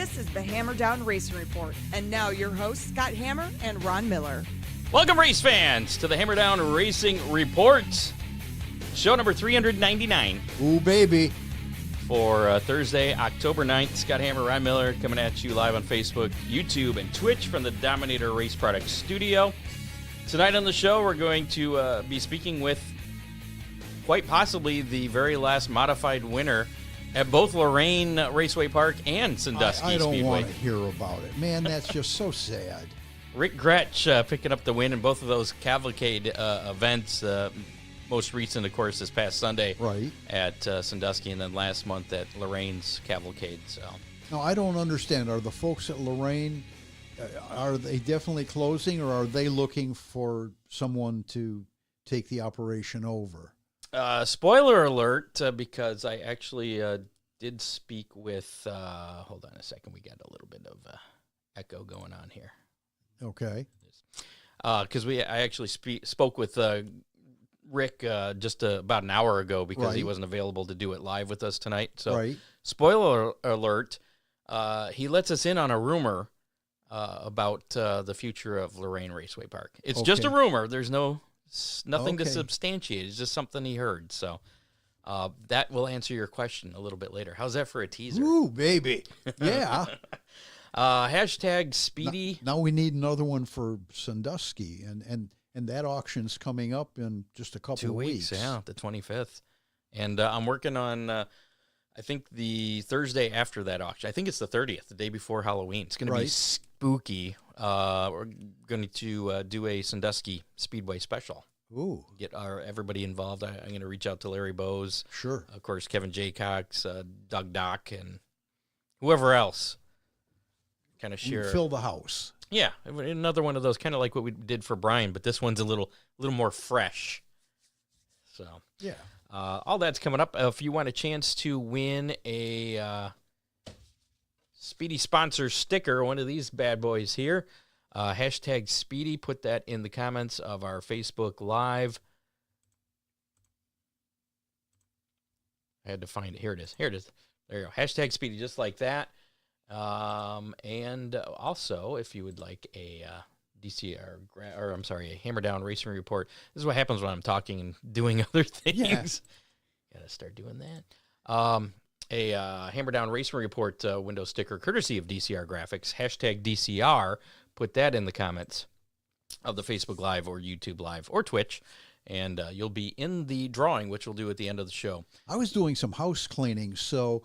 This is the Hammer Down Racing Report. And now your hosts, Scott Hammer and Ron Miller. Welcome, race fans, to the Hammer Down Racing Report. Show number 399. Ooh, baby. For Thursday, October 9th. Scott Hammer, Ron Miller coming at you live on Facebook, YouTube, and Twitch from the Dominator Race Products studio. Tonight on the show, we're going to be speaking with quite possibly the very last modified winner at both Lorraine Raceway Park and Sandusky Speedway. I don't want to hear about it. Man, that's just so sad. Rick Groetsch picking up the win in both of those Cavalcade events. Most recent, of course, this past Sunday at Sandusky, and then last month at Lorraine's Cavalcade. So, now, I don't understand. Are the folks at Lorraine, are they definitely closing, or are they looking for someone to take the operation over? Spoiler alert, because I actually did speak with, hold on a second, we got a little bit of echo going on here. Okay. Because I actually spoke with Rick just about an hour ago because he wasn't available to do it live with us tonight. So, spoiler alert, he lets us in on a rumor about the future of Lorraine Raceway Park. It's just a rumor. There's nothing to substantiate. It's just something he heard. So that will answer your question a little bit later. How's that for a teaser? Ooh, baby. Yeah. Hashtag Speedy. Now we need another one for Sandusky, and that auction's coming up in just a couple of weeks. 2 weeks, yeah, the 25th. And I'm working on, I think, the Thursday after that auction. I think it's the 30th, the day before Halloween. It's going to be spooky. We're going to do a Sandusky Speedway special. Ooh. Get everybody involved. I'm going to reach out to Larry Bowes. Sure. Of course, Kevin Jaycox, Doug Dock, and whoever else. Kind of share. Fill the house. Yeah, another one of those, kind of like what we did for Brian, but this one's a little more fresh. So yeah, all that's coming up. If you want a chance to win a Speedy sponsor sticker, one of these bad boys here, hashtag Speedy. Put that in the comments of our Facebook Live. I had to find it. Here it is. There you go. Hashtag Speedy, just like that. And also, if you would like a a Hammer Down Racing Report, this is what happens when I'm talking and doing other things. Gotta start doing that. A Hammer Down Racing Report window sticker, courtesy of DCR Graphics, hashtag DCR. Put that in the comments of the Facebook Live or YouTube Live or Twitch, and you'll be in the drawing, which we'll do at the end of the show. I was doing some house cleaning, so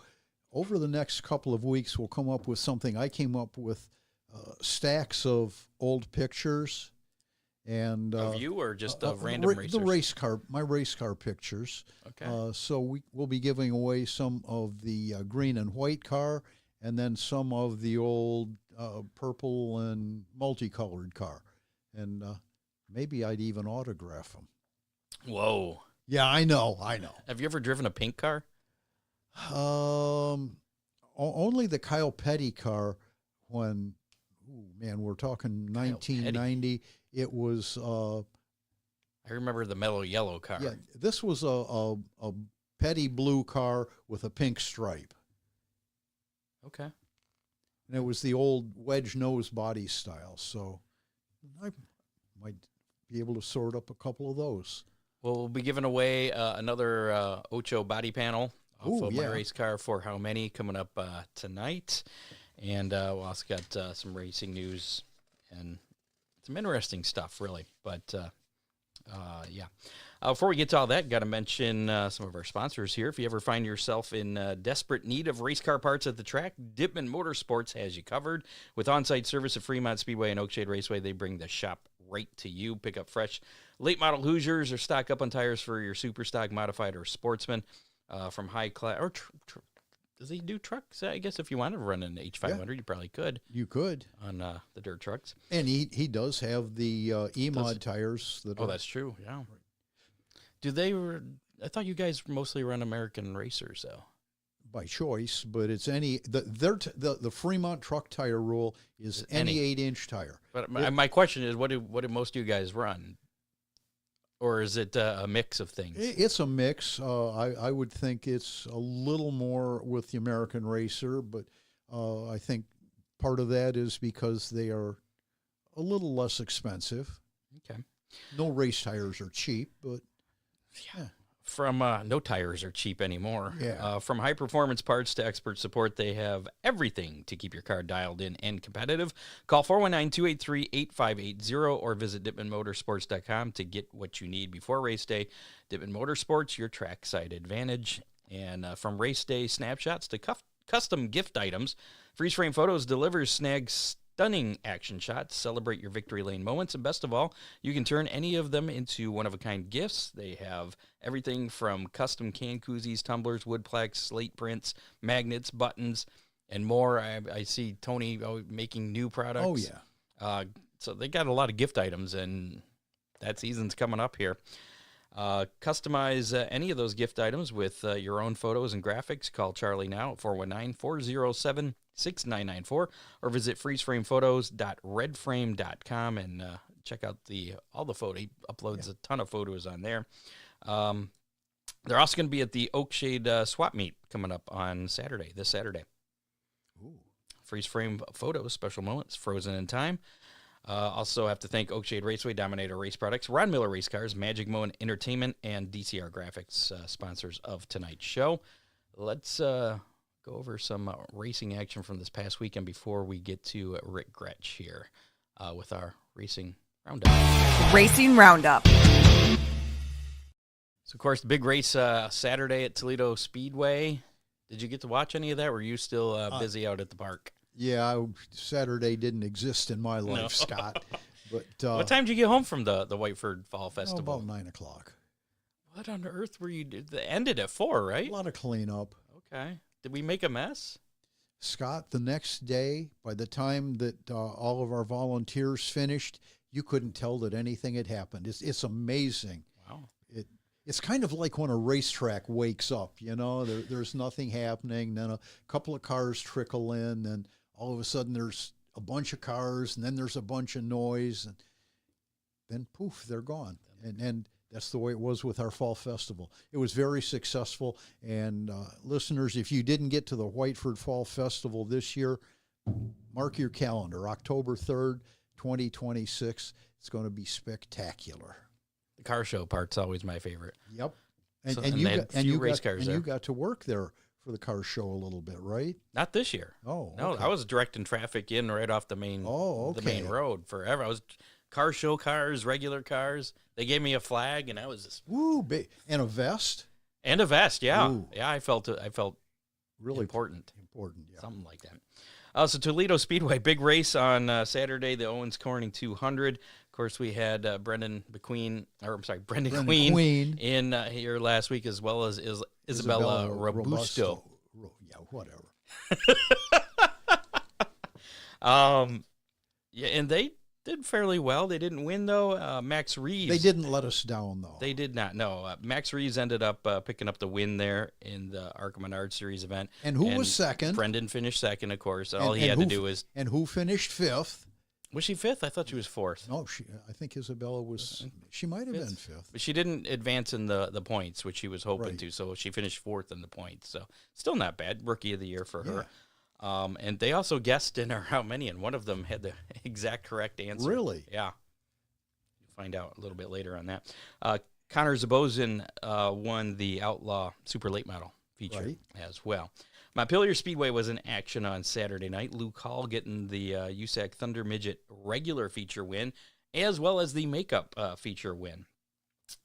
over the next couple of weeks, we'll come up with something. I came up with stacks of old pictures, and of you or just of random racers? My race car pictures. Okay. So we'll be giving away some of the green and white car, and then some of the old purple and multicolored car, and maybe I'd even autograph them. Whoa. Yeah, I know. Have you ever driven a pink car? Only the Kyle Petty car when, we're talking 1990. It was, I remember the mellow yellow car. Yeah, this was a Petty blue car with a pink stripe. Okay. And it was the old wedge nose body style. So I might be able to sort up a couple of those. Well, we'll be giving away another Ocho body panel. My race car for how many coming up tonight, and we also got some racing news and some interesting stuff, really. But before we get to all that, got to mention some of our sponsors here. If you ever find yourself in desperate need of race car parts at the track, Dipman Motorsports has you covered. With on-site service at Fremont Speedway and Oakshade Raceway, they bring the shop right to you. Pick up fresh late model Hoosiers or stock up on tires for your super stock, modified, or sportsman. From high class, or does he do trucks? I guess if you wanted to run an H500, you probably could. You could on the dirt trucks. And he does have the E-Mod tires. That's true. Yeah. Do they? I thought you guys mostly run American racers, though. By choice, but it's the Fremont truck tire rule is any 8-inch tire. But my question is, what do most of you guys run? Or is it a mix of things? It's a mix. I would think it's a little more with the American Racer, but I think part of that is because they are a little less expensive. Okay. No race tires are cheap, but yeah. From no tires are cheap anymore. Yeah. From high performance parts to expert support, they have everything to keep your car dialed in and competitive. Call 419-283-8580 or visit DipmanMotorsports.com to get what you need before race day. Dipman Motorsports, your trackside advantage. And from race day snapshots to custom gift items, Freeze Frame Photos delivers snags stunning action shots. Celebrate your victory lane moments. And best of all, you can turn any of them into one-of-a-kind gifts. They have everything from custom can koozies, tumblers, wood plaques, slate prints, magnets, buttons, and more. I see Tony making new products. Oh, yeah. So they got a lot of gift items, and that season's coming up here. Customize any of those gift items with your own photos and graphics. Call Charlie now at 419-407-6994 or visit freezeframephotos.redframe.com and check out all the photos. He uploads a ton of photos on there. They're also going to be at the Oakshade swap meet coming up on this Saturday. Ooh. Freeze Frame Photos, special moments, frozen in time. Also have to thank Oakshade Raceway, Dominator Race Products, Ron Miller Race Cars, Magic Moen Entertainment, and DCR Graphics, sponsors of tonight's show. Let's go over some racing action from this past weekend before we get to Rick Groetsch here with our Racing Roundup. Racing Roundup. So, of course, the big race Saturday at Toledo Speedway. Did you get to watch any of that? Or were you still busy out at the park? Yeah, Saturday didn't exist in my life, No. Scott. But what time did you get home from the Whiteford Fall Festival? About 9 o'clock. What on earth were you doing? It ended at 4, right? A lot of cleanup. Okay. Did we make a mess? Scott, the next day, by the time that all of our volunteers finished, you couldn't tell that anything had happened. It's amazing. Wow. It's kind of like when a racetrack wakes up, there's nothing happening. Then a couple of cars trickle in, and all of a sudden there's a bunch of cars, and then there's a bunch of noise, and then poof, they're gone. And that's the way it was with our fall festival. It was very successful. And listeners, if you didn't get to the Whiteford Fall Festival this year, mark your calendar, October 3rd, 2026. It's going to be spectacular. The car show part's always my favorite. Yep. You got to work there for the car show a little bit, right? Not this year. Oh, no, okay. I was directing traphic in right off the main the main road forever. I was car show cars, regular cars. They gave me a flag, and I was just and a vest. And a vest, yeah. Ooh. Yeah, I felt really important. Important, yeah. Something like that. So Toledo Speedway, big race on Saturday, the Owens Corning 200. Of course, we had Brendan Queen in here last week, as well as Isabella Robusto. Yeah, whatever. Yeah, and they did fairly well. They didn't win, though. Max Reeves. They didn't let us down, though. They did not, no. Max Reeves ended up picking up the win there in the ARCA Menard Series event. And who was second? Brendan finished second, of course. All he had to do was... And who finished fifth? Was she fifth? I thought she was fourth. No, I think Isabella was... She might have been fifth. But she didn't advance in the points, which she was hoping to, so she finished fourth in the points. So still not bad. Rookie of the year for her. And they also guessed in how many, and one of them had the exact correct answer. Really? Yeah. You'll find out a little bit later on that. Connor Zabozin won the Outlaw Super Late Model feature as well. Montpelier Speedway was in action on Saturday night. Luke Hall getting the USAC Thunder Midget regular feature win, as well as the makeup feature win.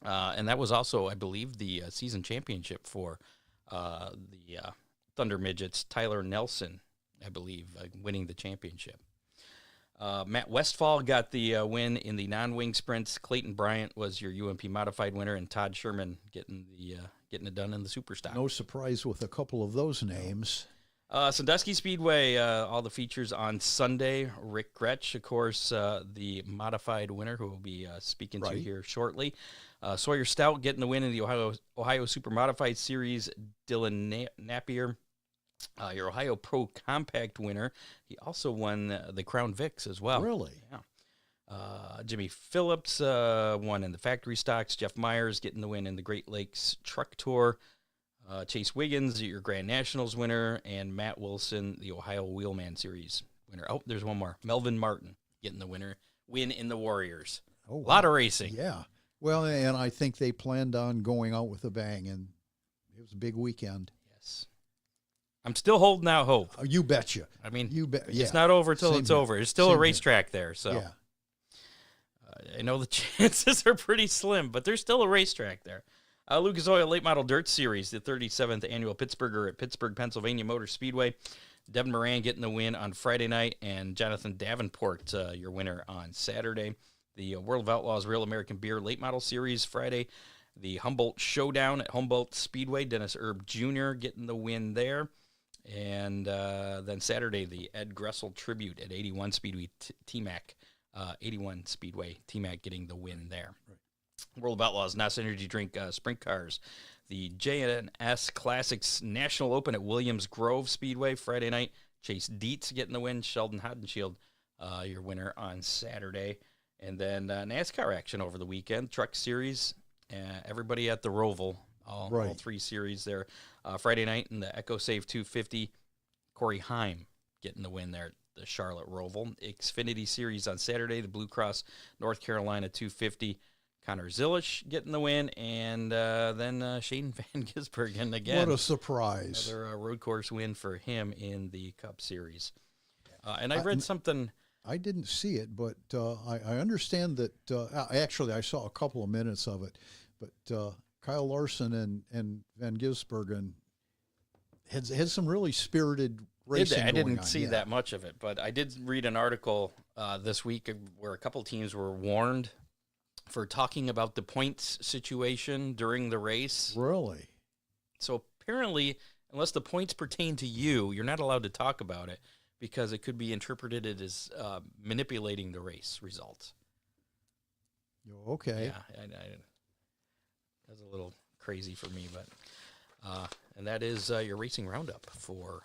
And that was also, I believe, the season championship for the Thunder Midgets. Tyler Nelson, I believe, winning the championship. Matt Westfall got the win in the non-wing sprints. Clayton Bryant was your UMP modified winner, and Todd Sherman getting it done in the super stock. No surprise with a couple of those names. Sandusky Speedway, all the features on Sunday. Rick Groetsch, of course, the modified winner, who will be speaking to you here shortly. Sawyer Stout getting the win in the Ohio Super Modified Series. Dylan Napier, your Ohio Pro Compact winner. He also won the Crown Vics as well. Really? Yeah. Jimmy Phillips won in the factory stocks. Jeff Myers getting the win in the Great Lakes Truck Tour. Chase Wiggins, your Grand Nationals winner, and Matt Wilson, the Ohio Wheelman Series winner. Oh, there's one more. Melvin Martin getting the win in the Warriors. Oh, wow. A lot of racing. Yeah. Well, and I think they planned on going out with a bang, and it was a big weekend. Yes. I'm still holding out hope. You betcha. I mean, yeah. It's not over till Same it's here. over. There's still Same a racetrack there, so. Yeah. I know the chances are pretty slim, but there's still a racetrack there. Lucas Oil Late Model Dirt Series, the 37th annual Pittsburgher at Pittsburgh, Pennsylvania Motor Speedway. Devin Moran getting the win on Friday night, and Jonathan Davenport, your winner on Saturday. The World of Outlaws Real American Beer Late Model Series Friday. The Humboldt Showdown at Humboldt Speedway. Dennis Erb Jr. getting the win there. And then Saturday, the Ed Gressel Tribute at 81 Speedway T-Mac. 81 Speedway T-Mac getting the win there. Right. World of Outlaws NOS Energy Drink Sprint Cars. The JNS Classics National Open at Williams Grove Speedway Friday night. Chase Dietz getting the win. Sheldon Hodenshield, your winner on Saturday. And then NASCAR action over the weekend. Truck Series. Everybody at the Roval. All 3 series there. Friday night in the EcoSave 250. Corey Heim getting the win there at the Charlotte Roval. Xfinity Series on Saturday. The Blue Cross North Carolina 250. Connor Zilish getting the win, and then Shane Van Gisbergen again. What a surprise. Another road course win for him in the Cup Series. And I read something. I didn't see it, but I understand that, actually I saw a couple of minutes of it, but Kyle Larson and Van Gisbergen had some really spirited racing I didn't on. see that much of it, but I did read an article this week where a couple teams were warned for talking about the points situation during the race. Really? So apparently, unless the points pertain to you, you're not allowed to talk about it because it could be interpreted as manipulating the race results. Okay. Yeah, that's a little crazy for me, but and that is your racing roundup for.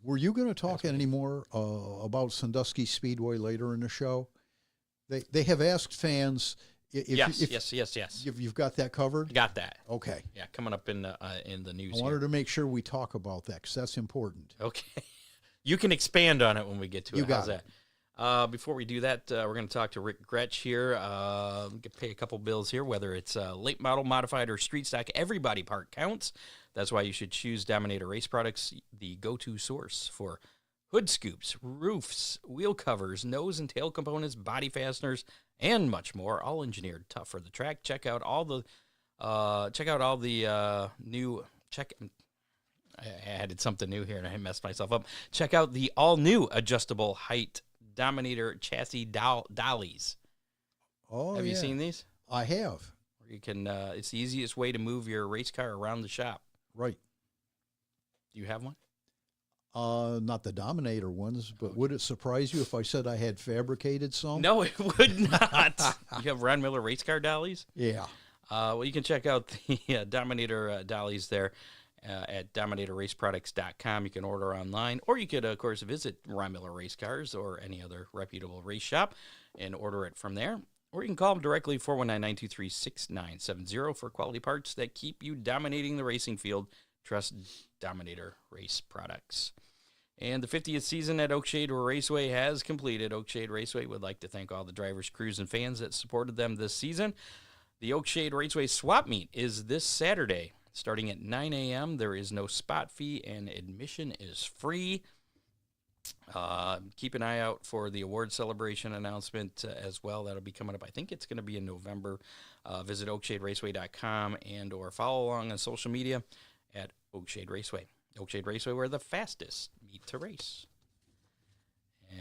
Were you going to talk any more about Sandusky Speedway later in the show? They have asked fans if yes. You've got that covered? Got that. Okay. Yeah, coming up in the news. I wanted to make sure we talk about that because that's important. Okay. You can expand on it when we get to it. You got How's that? Before we do that, we're going to talk to Rick Groetsch here. Pay a couple bills here, whether it's late model, modified, or street stock. Everybody part counts. That's why you should choose Dominator Race Products, the go-to source for hood scoops, roofs, wheel covers, nose and tail components, body fasteners, and much more. All engineered tough for the track. Check out all the new. I added something new here and I messed myself up. Check out the all-new adjustable height Dominator chassis dollies. Oh, have you seen these? I have. You can. It's the easiest way to move your race car around the shop. Right. Do you have one? Not the Dominator ones, but would it surprise you if I said I had fabricated some? No, it would not. You have Ron Miller race car dollies? Yeah. Well, you can check out the Dominator dollies there at DominatorRaceProducts.com. You can order online, or you could, of course, visit Ron Miller Race Cars or any other reputable race shop and order it from there. Or you can call them directly, 419-923-6970, for quality parts that keep you dominating the racing field. Trust Dominator Race Products. And the 50th season at Oakshade Raceway has completed. Oakshade Raceway would like to thank all the drivers, crews, and fans that supported them this season. The Oakshade Raceway Swap Meet is this Saturday, starting at 9 a.m. There is no spot fee, and admission is free. Keep an eye out for the award celebration announcement as well. That'll be coming up. I think it's going to be in November. Visit oakshaderaceway.com and or follow along on social media at Oakshade Raceway. Oakshade Raceway, we're the fastest meet to race.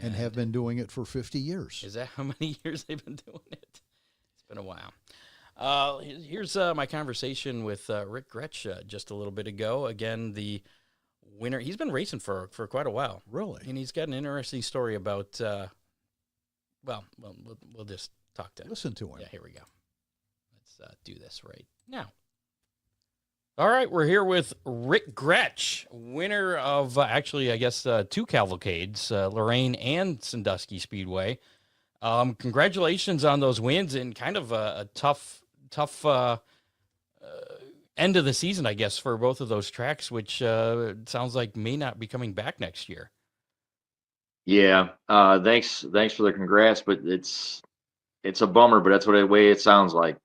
And have been doing it for 50 years. Is that how many years they've been doing it? It's been a while. Here's my conversation with Rick Groetsch just a little bit ago. Again, the winner. He's been racing for quite a while. Really? And he's got an interesting story about, we'll just talk to him. Listen to him. Yeah, here we go. Let's do this right now. All right, we're here with Rick Groetsch, winner of, actually, I guess, 2 cavalcades, Lorraine and Sandusky Speedway. Congratulations on those wins in kind of a tough end of the season, I guess, for both of those tracks, which sounds like may not be coming back next year. Yeah. Thanks for the congrats, but it's a bummer, but that's what the way it sounds like.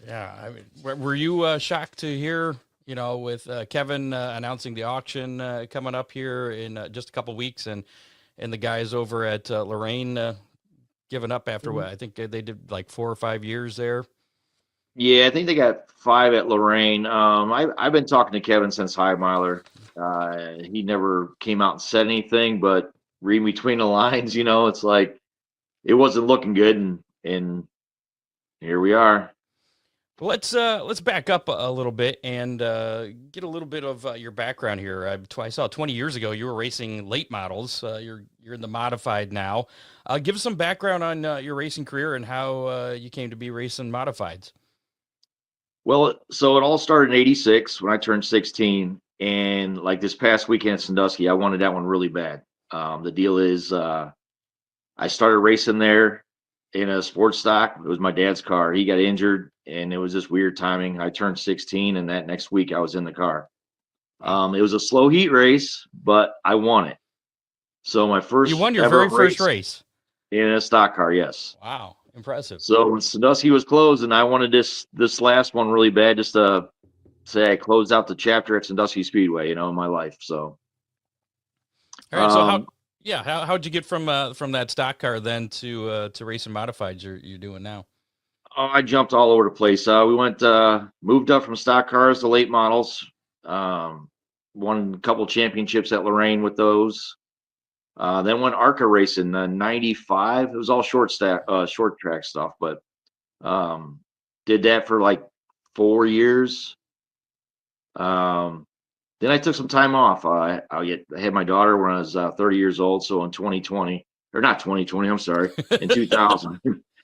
Yeah. I mean, were you shocked to hear, with Kevin announcing the auction coming up here in just a couple weeks, and the guys over at Lorraine giving up after what I think they did like 4 or 5 years there? Yeah, I think they got 5 at Lorraine. I've been talking to Kevin since High Miler. He never came out and said anything, but reading between the lines, it's like it wasn't looking good, and here we are. Let's back up a little bit and get a little bit of your background here. I saw 20 years ago you were racing late models. You're in the modified now. Give us some background on your racing career and how you came to be racing modifieds. Well, so it all started in '86 when I turned 16, and like this past weekend at Sandusky, I wanted that one really bad. The deal is, I started racing there in a sports stock. It was my dad's car. He got injured, and it was just weird timing. I turned 16, and that next week I was in the car. It was a slow heat race, but I won it. So my first, you won your very first race in a stock car. Yes. Wow, impressive. So when Sandusky was closed, and I wanted this last one really bad, just to say I closed out the chapter at Sandusky Speedway, in my life. So. All right. So how'd you get from that stock car then to racing modifieds you're doing now? Oh, I jumped all over the place. We moved up from stock cars to late models. Won a couple championships at Lorraine with those. Then went ARCA racing in '95. It was all short track stuff, but did that for like 4 years. Then I took some time off. I had my daughter when I was 30 years old. So in 2020, or not 2020, I'm sorry, in 2000.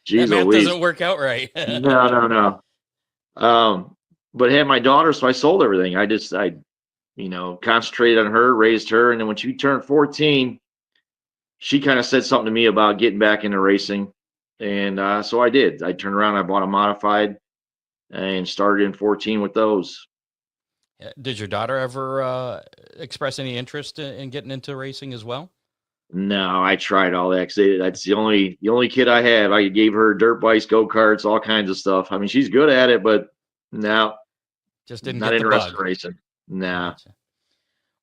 Jeez, that math doesn't work out right. No. But had my daughter, so I sold everything. I concentrated on her, raised her, and then when she turned 14, she kind of said something to me about getting back into racing, and so I did. I turned around, I bought a modified, and started in 14 with those. Did your daughter ever express any interest in getting into racing as well? No, I tried all that. 'Cause that's the only kid I have. I gave her dirt bikes, go-karts, all kinds of stuff. I mean, she's good at it, but no, just didn't not get the interested bug. in racing. Nah. Gotcha.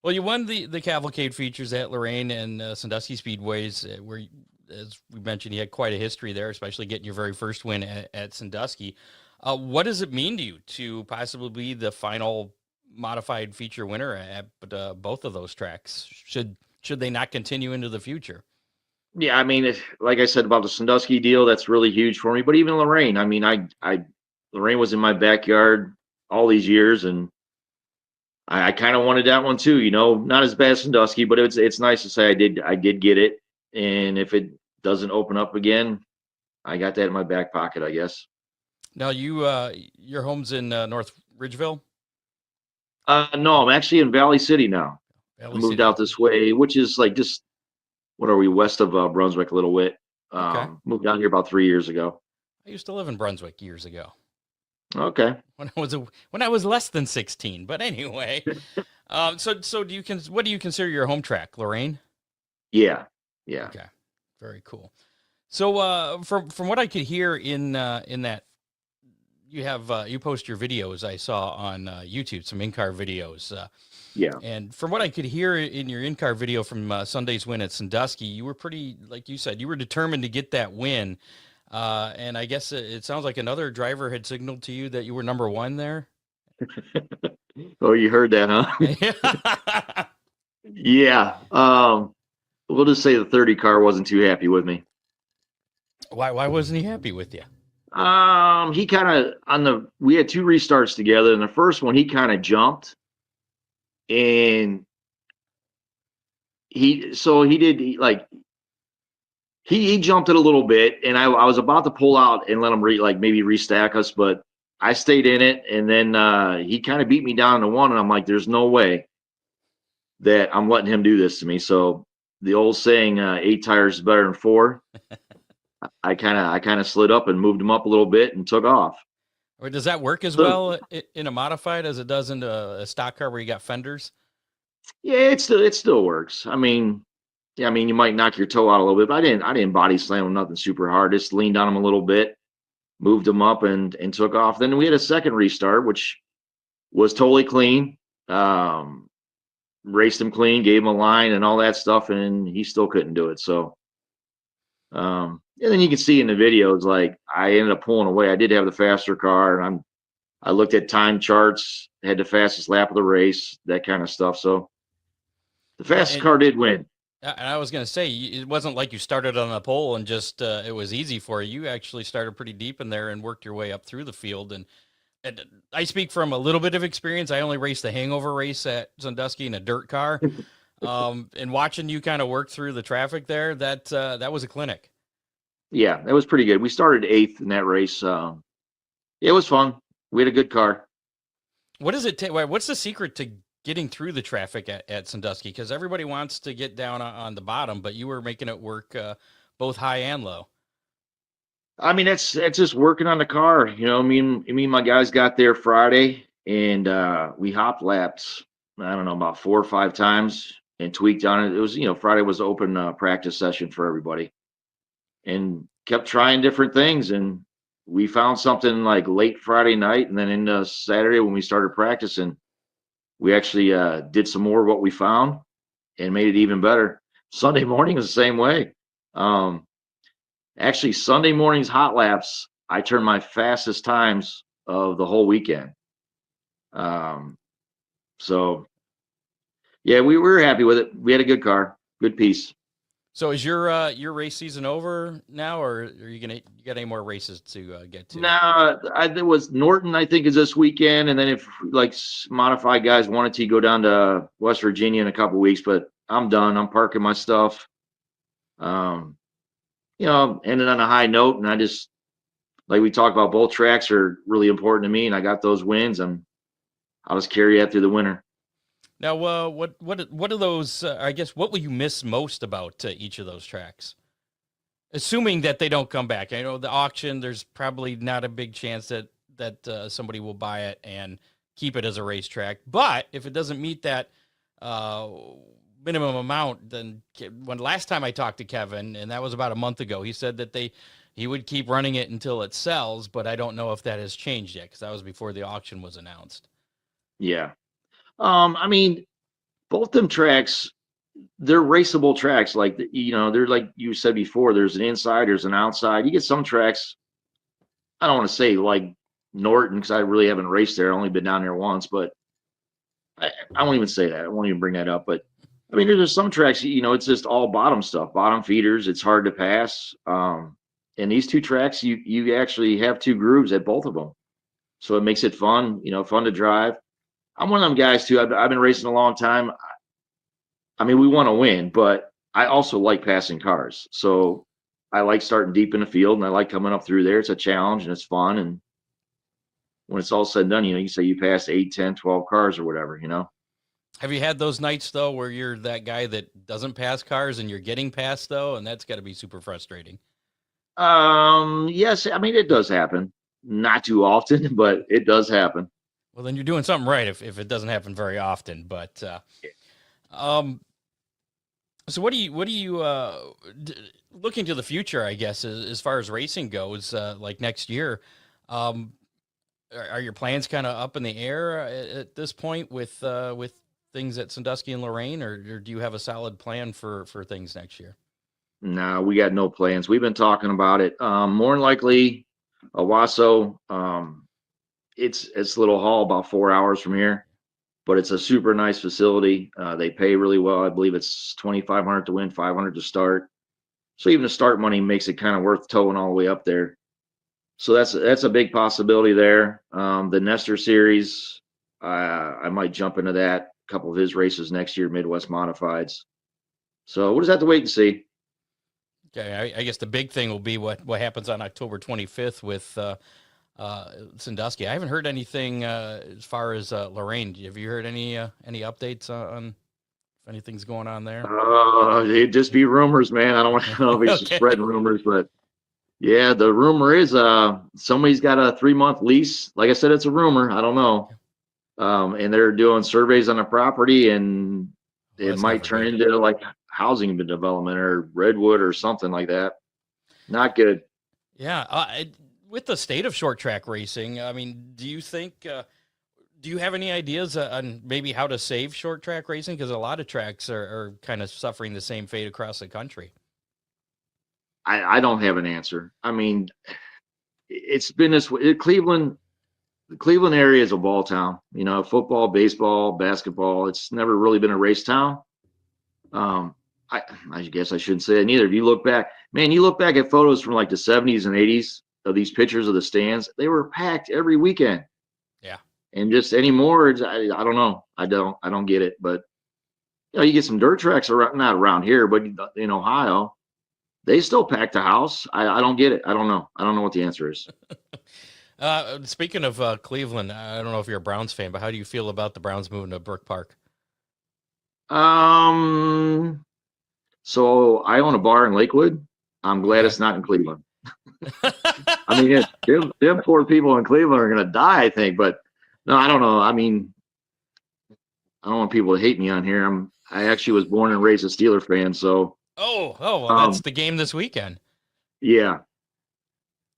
Well, you won the Cavalcade features at Lorraine and Sandusky Speedways, where, as we mentioned, you had quite a history there, especially getting your very first win at Sandusky. What does it mean to you to possibly be the final modified feature winner at both of those tracks? Should they not continue into the future? Yeah, I mean, like I said about the Sandusky deal, that's really huge for me. But even Lorraine, I mean, Lorraine was in my backyard all these years, and I kind of wanted that one too. Not as bad as Sandusky, but it's nice to say I did get it. And if it doesn't open up again, I got that in my back pocket, I guess. Now your home's in North Ridgeville? No, I'm actually in Valley City now. I moved out this way, which is like just, what are we, west of Brunswick a little bit. Okay. Moved down here about 3 years ago. I used to live in Brunswick years ago. Okay. When I was less than 16, but anyway. So what do you consider your home track, Lorraine? Yeah. Okay. Very cool. So from what I could hear in that, you post your videos I saw on YouTube, some in-car videos. Yeah. And from what I could hear in your in-car video from Sunday's win at Sandusky, you were pretty, like you said, you were determined to get that win. And I guess it sounds like another driver had signaled to you that you were number one there. Oh, you heard that, huh? Yeah. We'll just say the 30 car wasn't too happy with me. Why wasn't he happy with you? He kind of we had 2 restarts together, and the first one he kind of jumped, and he jumped it a little bit, and I was about to pull out and let him maybe restack us, but I stayed in it, and then he kind of beat me down to 1, and I'm like, there's no way that I'm letting him do this to me. So the old saying, 8 tires is better than 4. I kind of slid up and moved him up a little bit and took off. Or does that work as well in a modified as it does in a stock car where you got fenders? Yeah, it still works. I mean, yeah, I mean, you might knock your toe out a little bit, but I didn't body slam him nothing super hard. Just leaned on him a little bit, moved him up, and took off. Then we had a second restart, which was totally clean. Raced him clean, gave him a line and all that stuff, and he still couldn't do it. So, and then you can see in the videos, like I ended up pulling away. I did have the faster car, and I looked at time charts, had the fastest lap of the race, that kind of stuff. So the fastest car did win. And I was going to say, it wasn't like you started on the pole and just it was easy for you. You actually started pretty deep in there and worked your way up through the field. And I speak from a little bit of experience. I only raced the hangover race at Sandusky in a dirt car. And watching you kind of work through the traffic there, that was a clinic. Yeah, that was pretty good. We started 8th in that race. It was fun. We had a good car. What does it take? What's the secret to getting through the traffic at Sandusky? Because everybody wants to get down on the bottom, but you were making it work both high and low. I mean, that's just working on the car. You know, me and my guys got there Friday, and we hopped laps, I don't know, about 4 or 5 times and tweaked on it. It was, Friday was the open practice session for everybody, and kept trying different things. And we found something like late Friday night, and then into Saturday when we started practicing, we actually did some more of what we found and made it even better. Sunday morning was the same way. Actually, Sunday morning's hot laps, I turned my fastest times of the whole weekend. So, yeah, we were happy with it. We had a good car, good piece. So is your race season over now, or are you got any more races to get to? No, there was Norton, I think, is this weekend, and then if like modified guys wanted to go down to West Virginia in a couple weeks, but I'm done. I'm parking my stuff. Ended on a high note, and I just, like we talked about, both tracks are really important to me, and I got those wins, and I'll just carry that through the winter. Now, what are those? I guess what will you miss most about each of those tracks? Assuming that they don't come back. I know the auction, there's probably not a big chance that somebody will buy it and keep it as a racetrack. But if it doesn't meet that minimum amount, then when last time I talked to Kevin, and that was about a month ago, he said that he would keep running it until it sells. But I don't know if that has changed yet, because that was before the auction was announced. Yeah. I mean, both them tracks, they're raceable tracks. Like, they're like you said before, there's an inside, there's an outside. You get some tracks, I don't want to say like Norton, because I really haven't raced there. I've only been down there once, but I won't even say that. I won't even bring that up. But I mean, there's some tracks, it's just all bottom stuff, bottom feeders. It's hard to pass. And these two tracks, you actually have 2 grooves at both of them. So it makes it fun, fun to drive. I'm one of them guys too. I've been racing a long time. I mean, we want to win, but I also like passing cars. So I like starting deep in the field, and I like coming up through there. It's a challenge and it's fun. And when it's all said and done, you say you pass 8, 10, 12 cars or whatever, Have you had those nights though, where you're that guy that doesn't pass cars and you're getting passed though? And that's got to be super frustrating. Yes. I mean, it does happen. Not too often, but it does happen. Well, then you're doing something right if it doesn't happen very often. But so what do you looking to the future, I guess, as far as racing goes, like next year? Are your plans kind of up in the air at this point with things at Sandusky and Lorraine, or do you have a solid plan for things next year? No, we got no plans. We've been talking about it. More than likely, Owasso. It's a little haul, about 4 hours from here, but it's a super nice facility. They pay really well. I believe it's $2,500 to win, $500 to start. So even the start money makes it kind of worth towing all the way up there. So that's a big possibility there. The Nestor Series, I might jump into that. A couple of his races next year, Midwest Modifieds. So we'll just have to wait and see. Okay, I guess the big thing will be what happens on October 25th with Sandusky. I haven't heard anything as far as Lorraine. Have you heard any updates on if anything's going on there? It'd just be rumors, man. I don't know if he's just spreading rumors, but Yeah, the rumor is somebody's got a 3-month lease. Like I said, it's a rumor. I don't know. And they're doing surveys on the property, and it might turn into like housing development or redwood or something like that. Not good. Yeah. With the state of short track racing, I mean, do you think, do you have any ideas on maybe how to save short track racing? Because a lot of tracks are kind of suffering the same fate across the country. I don't have an answer. I mean, it's been this way. Cleveland, the Cleveland area is a ball town. You know, football, baseball, basketball. It's never really been a race town. I guess I shouldn't say it neither. If you look back, man, you look back at photos from like the 70s and 80s of these pictures of the stands, they were packed every weekend. Yeah. And just anymore, I don't know. I don't get it. But you know, you get some dirt tracks around, not around here, but in Ohio, they still pack the house. I don't get it. I don't know. I don't know what the answer is. Speaking of Cleveland, I don't know if you're a Browns fan, but how do you feel about the Browns moving to Brook Park? So I own a bar in Lakewood. I'm glad it's not in Cleveland. I mean, them poor people in Cleveland are going to die, I think. But no, I don't know. I mean, I don't want people to hate me on here. I actually was born and raised a Steeler fan, so. Well, that's the game this weekend. Yeah.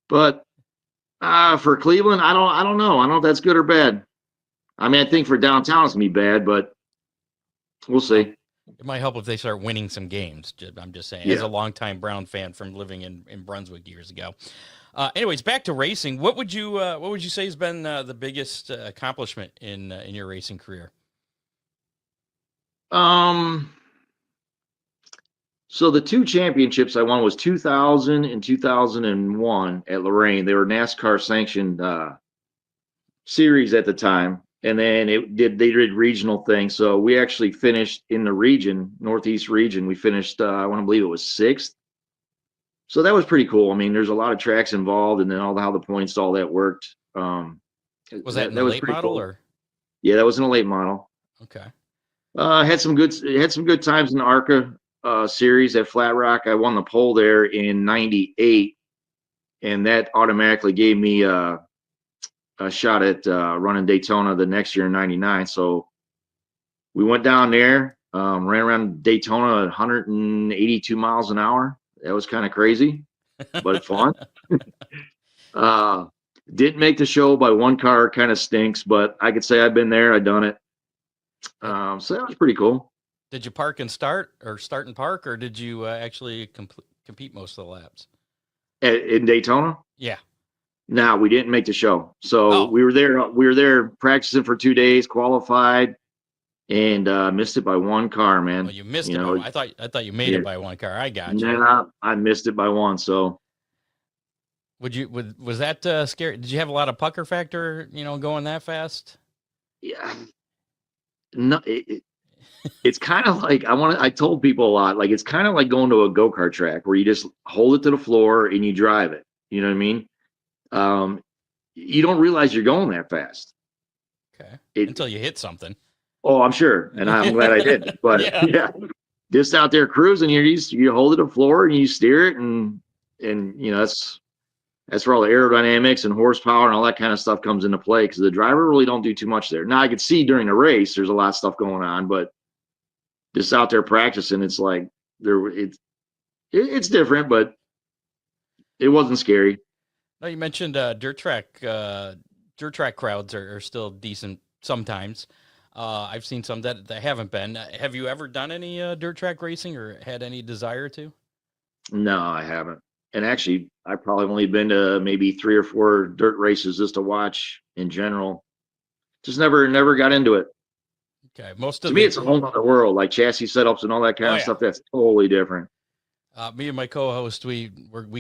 But for Cleveland, I don't know. I don't know if that's good or bad. I mean, I think for downtown it's gonna be bad, but we'll see. It might help if they start winning some games. I'm just saying, as a longtime Brown fan from living in Brunswick years ago. Anyways, back to racing. What would you say has been the biggest accomplishment in your racing career? So the two championships I won was 2000 and 2001 at Lorraine. They were NASCAR sanctioned series at the time. And then they did regional things. So we actually finished in the region, Northeast region. We finished, I want to believe it was 6th. So that was pretty cool. I mean, there's a lot of tracks involved, and then how the points, all that worked. Was that in the late model cool. Or? Yeah, that was in a late model. Okay. Had some good times in the ARCA series at Flat Rock. I won the pole there in '98, and that automatically gave me a shot at running Daytona the next year in '99. So we went down there, ran around Daytona at 182 miles an hour. That was kind of crazy, but fun. Didn't make the show by one car, kind of stinks, but I could say I've been there, I've done it. So that was pretty cool. Did you park and start and park, or did you actually compete most of the laps? In Daytona? Yeah. No, we didn't make the show. So we were there practicing for 2 days, qualified, and missed it by one car, man. Well, you missed it. I thought you made it by one car. I got you. Nah, I missed it by one. So was that scary? Did you have a lot of pucker factor, going that fast? Yeah. No, it's kind of like I told people a lot, like it's kind of like going to a go-kart track where you just hold it to the floor and you drive it. You know what I mean? You don't realize you're going that fast. Okay. Until you hit something. Oh, I'm sure. And I'm glad I did. But yeah, just out there cruising, you hold it to the floor and you steer it, and that's where all the aerodynamics and horsepower and all that kind of stuff comes into play, because the driver really don't do too much there. Now I could see during the race there's a lot of stuff going on, but just out there practicing, it's like it's different, but it wasn't scary. No, you mentioned dirt track crowds are still decent sometimes. I've seen some that haven't been. Have you ever done any dirt track racing or had any desire to? No, I haven't. And actually, I've probably only been to maybe 3 or 4 dirt races just to watch in general. Just never got into it. Okay, to me, it's a whole other world, like chassis setups and all that kind of stuff. That's totally different. Me and my co-host, we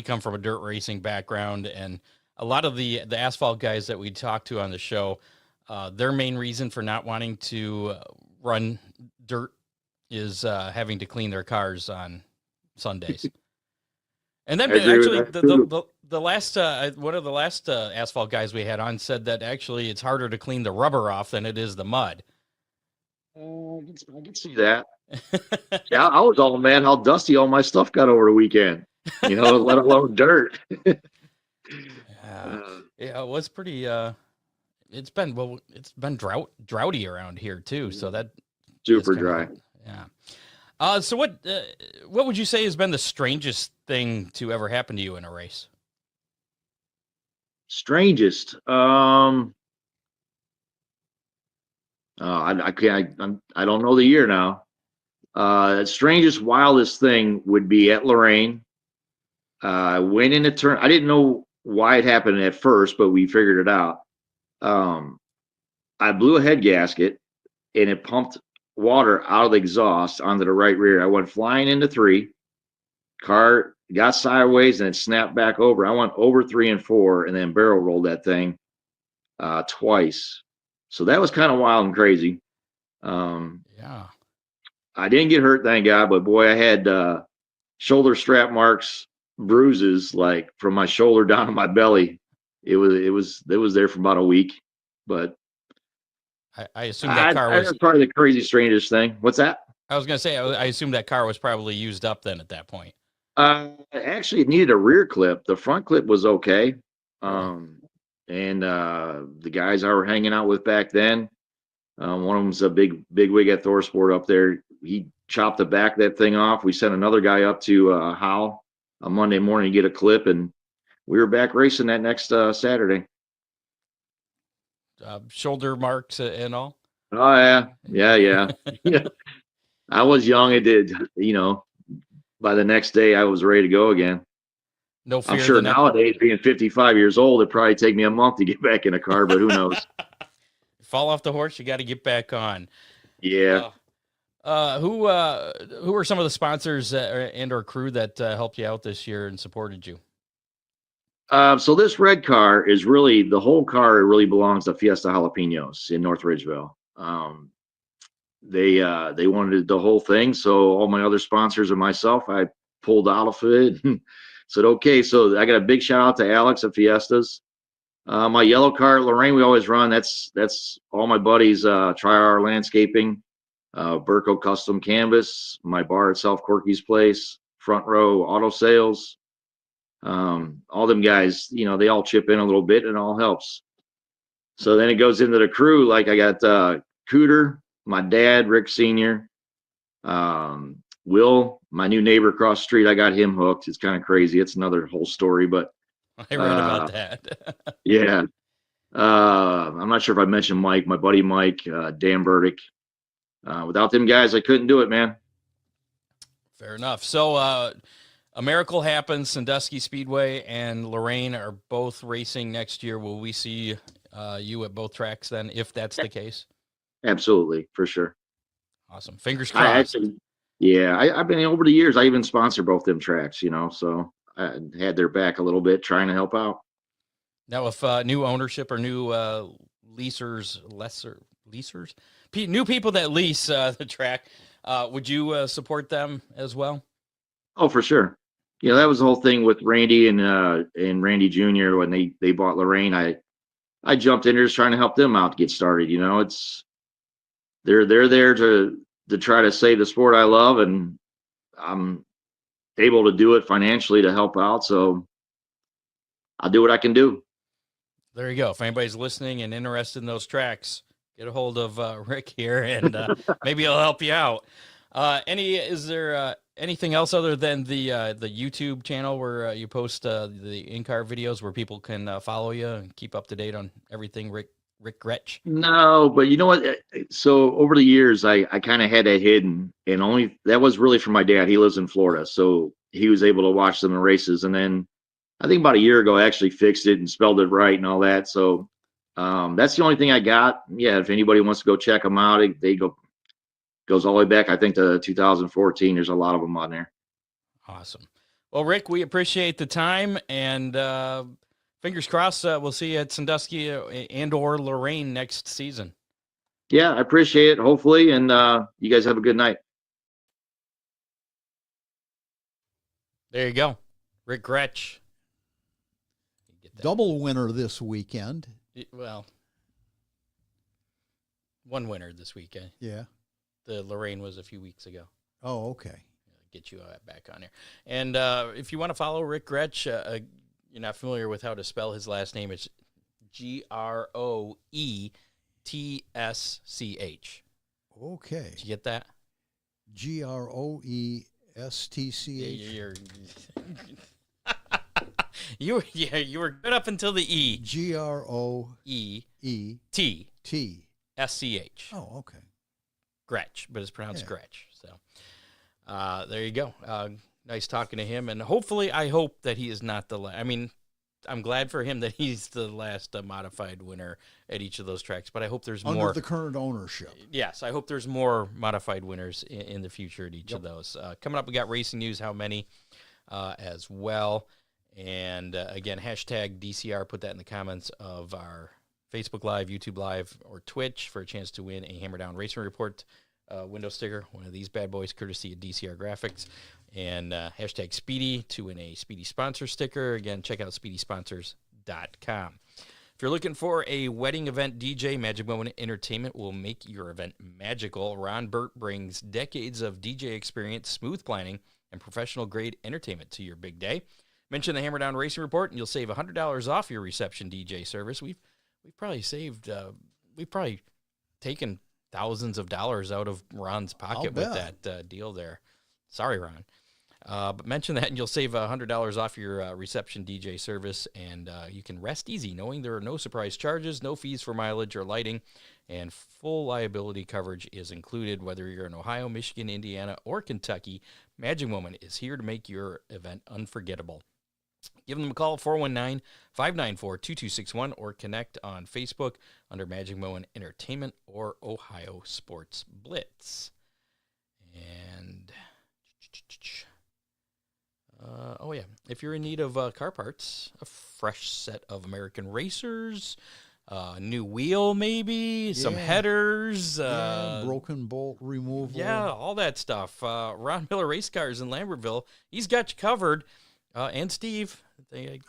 come from a dirt racing background, and a lot of the asphalt guys that we talk to on the show, their main reason for not wanting to run dirt is having to clean their cars on Sundays. And then actually the last one of the last asphalt guys we had on said that actually it's harder to clean the rubber off than it is the mud. I can see that. Yeah, I was all mad how dusty all my stuff got over the weekend. let alone dirt. Yeah, it was pretty. It's been droughty around here too. So that's super dry. Yeah. So what would you say has been the strangest thing to ever happen to you in a race? Strangest. I can't. I don't know the year now. Strangest, wildest thing would be at Lorraine. Went in a turn. I didn't know why it happened at first, but we figured it out. I blew a head gasket, and it pumped water out of the exhaust onto the right rear. I went flying into 3. Car got sideways and it snapped back over. I went over 3 and 4, and then barrel rolled that thing twice. So that was kind of wild and crazy. Yeah. I didn't get hurt, thank God, but boy, I had shoulder strap marks, bruises like from my shoulder down to my belly. It was there for about a week, but I assume that car was probably the crazy strangest thing. What's that? I was gonna say I assume that car was probably used up then at that point. Actually, it needed a rear clip. The front clip was okay. And the guys I were hanging out with back then, one of them's a big wig at Thorsport up there. He chopped the back of that thing off. We sent another guy up to Howe on Monday morning to get a clip, and we were back racing that next Saturday. Shoulder marks and all. Oh yeah. I was young. It did, by the next day I was ready to go again. No fear. I'm sure nowadays, being 55 years old, it'd probably take me a month to get back in a car, but who knows? Fall off the horse, you got to get back on. Yeah. Who are some of the sponsors and/or crew that helped you out this year and supported you? So this red car is really, the whole car really belongs to Fiesta Jalapenos in North Ridgeville. They wanted the whole thing, so all my other sponsors and myself, I pulled out of it and said, okay. So I got a big shout out to Alex at Fiestas. My yellow car at Lorraine, we always run. That's all my buddies. Tri-R Landscaping, Burco Custom Canvas, my bar itself, Corky's Place, Front Row Auto Sales. All them guys, they all chip in a little bit and it all helps. So then it goes into the crew. Like I got Cooter, my dad, Rick Sr., Will, my new neighbor across the street. I got him hooked. It's kind of crazy. It's another whole story, but I read about that. Yeah. I'm not sure if I mentioned Mike, my buddy Mike, Dan Burdick. Without them guys, I couldn't do it, man. Fair enough. So a miracle happens. Sandusky Speedway and Lorraine are both racing next year. Will we see you at both tracks then, if that's the case? Absolutely, for sure. Awesome. Fingers crossed. I've been over the years. I even sponsor both them tracks, so I had their back a little bit trying to help out. Now, if new ownership or new leasers, new people that lease the track, would you support them as well? Oh, for sure. That was the whole thing with Randy and Randy Jr. when they bought Lorraine. I jumped in there just trying to help them out to get started. They're there to try to save the sport I love, and I'm able to do it financially to help out. So I'll do what I can do. There you go. If anybody's listening and interested in those tracks, get a hold of Rick here, and maybe he'll help you out. Is there anything else other than the YouTube channel where you post the in-car videos where people can follow you and keep up to date on everything Rick Groetsch? No, but you know what? So over the years, I kind of had that hidden, and only that was really for my dad. He lives in Florida, so he was able to watch some of the races. And then I think about a year ago, I actually fixed it and spelled it right and all that. So that's the only thing I got. Yeah, if anybody wants to go check them out, goes all the way back, I think, to 2014. There's a lot of them on there. Awesome. Well, Rick, we appreciate the time, and fingers crossed we'll see you at Sandusky and/or Lorraine next season. Yeah, I appreciate it, hopefully, and you guys have a good night. There you go. Rick Groetsch. Double winner this weekend. Well, one winner this weekend. Yeah. The Lorraine was a few weeks ago. Oh, okay. get you back on here. And if you want to follow Rick Groetsch, you're not familiar with how to spell his last name. It's Groetsch. Okay. Did you get that? Groestch. You were good up until the E. Groetsch. Oh, okay. Gretsch, but it's pronounced Gretsch. So there you go. Nice talking to him, and hopefully, I hope that he is not the last. I mean, I'm glad for him that he's the last modified winner at each of those tracks, but I hope there's more. Under the current ownership. Yes, I hope there's more modified winners in the future at each of those. Coming up, we got racing news, how many as well. And again, hashtag DCR, put that in the comments of our Facebook Live, YouTube Live, or Twitch for a chance to win a Hammer Down Racing Report window sticker, one of these bad boys, courtesy of DCR Graphics. And hashtag Speedy to win a Speedy sponsor sticker. Again, check out SpeedySponsors.com. If you're looking for a wedding event DJ, Magic Moment Entertainment will make your event magical. Ron Burt brings decades of DJ experience, smooth planning, and professional-grade entertainment to your big day. Mention the Hammer Down Racing Report, and you'll save $100 off your reception DJ service. We've probably saved, we've probably taken thousands of dollars out of Ron's pocket with that deal there. Sorry, Ron. But mention that, and you'll save $100 off your reception DJ service, and you can rest easy knowing there are no surprise charges, no fees for mileage or lighting, and full liability coverage is included. Whether you're in Ohio, Michigan, Indiana, or Kentucky, Magic Moment is here to make your event unforgettable. Give them a call, 419-594-2261, or connect on Facebook under Magic Moment Entertainment or Ohio Sports Blitz. And if you're in need of car parts, a fresh set of American racers, new wheel maybe, some headers. Broken bolt removal. Yeah, all that stuff. Ron Miller Race Cars in Lambertville, he's got you covered. And Steve. Thank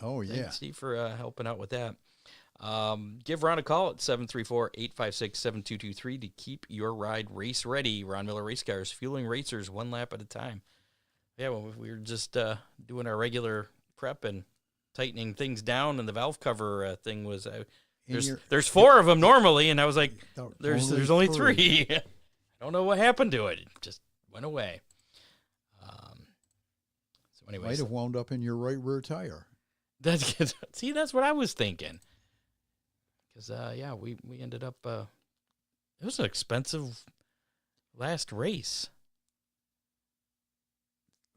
Steve for helping out with that. Give Ron a call at 734-856-7223 to keep your ride race ready. Ron Miller Race Cars, fueling racers one lap at a time. Yeah, well, we were just doing our regular prep and tightening things down, and the valve cover thing was there's four of them normally, and I was like, there's only three. I don't know what happened to it. It just went away. Anyways, might have wound up in your right rear tire. That's what I was thinking. Because we ended up. It was an expensive last race.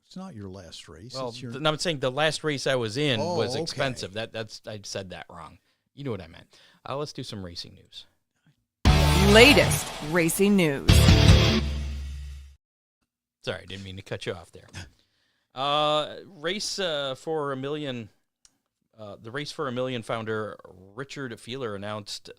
It's not your last race. Well, I'm saying the last race I was in was expensive. That's I said that wrong. You know what I meant. Let's do some racing news. Latest racing news. Sorry, didn't mean to cut you off there. Race for a million. The Race for a Million founder Richard Feeler announced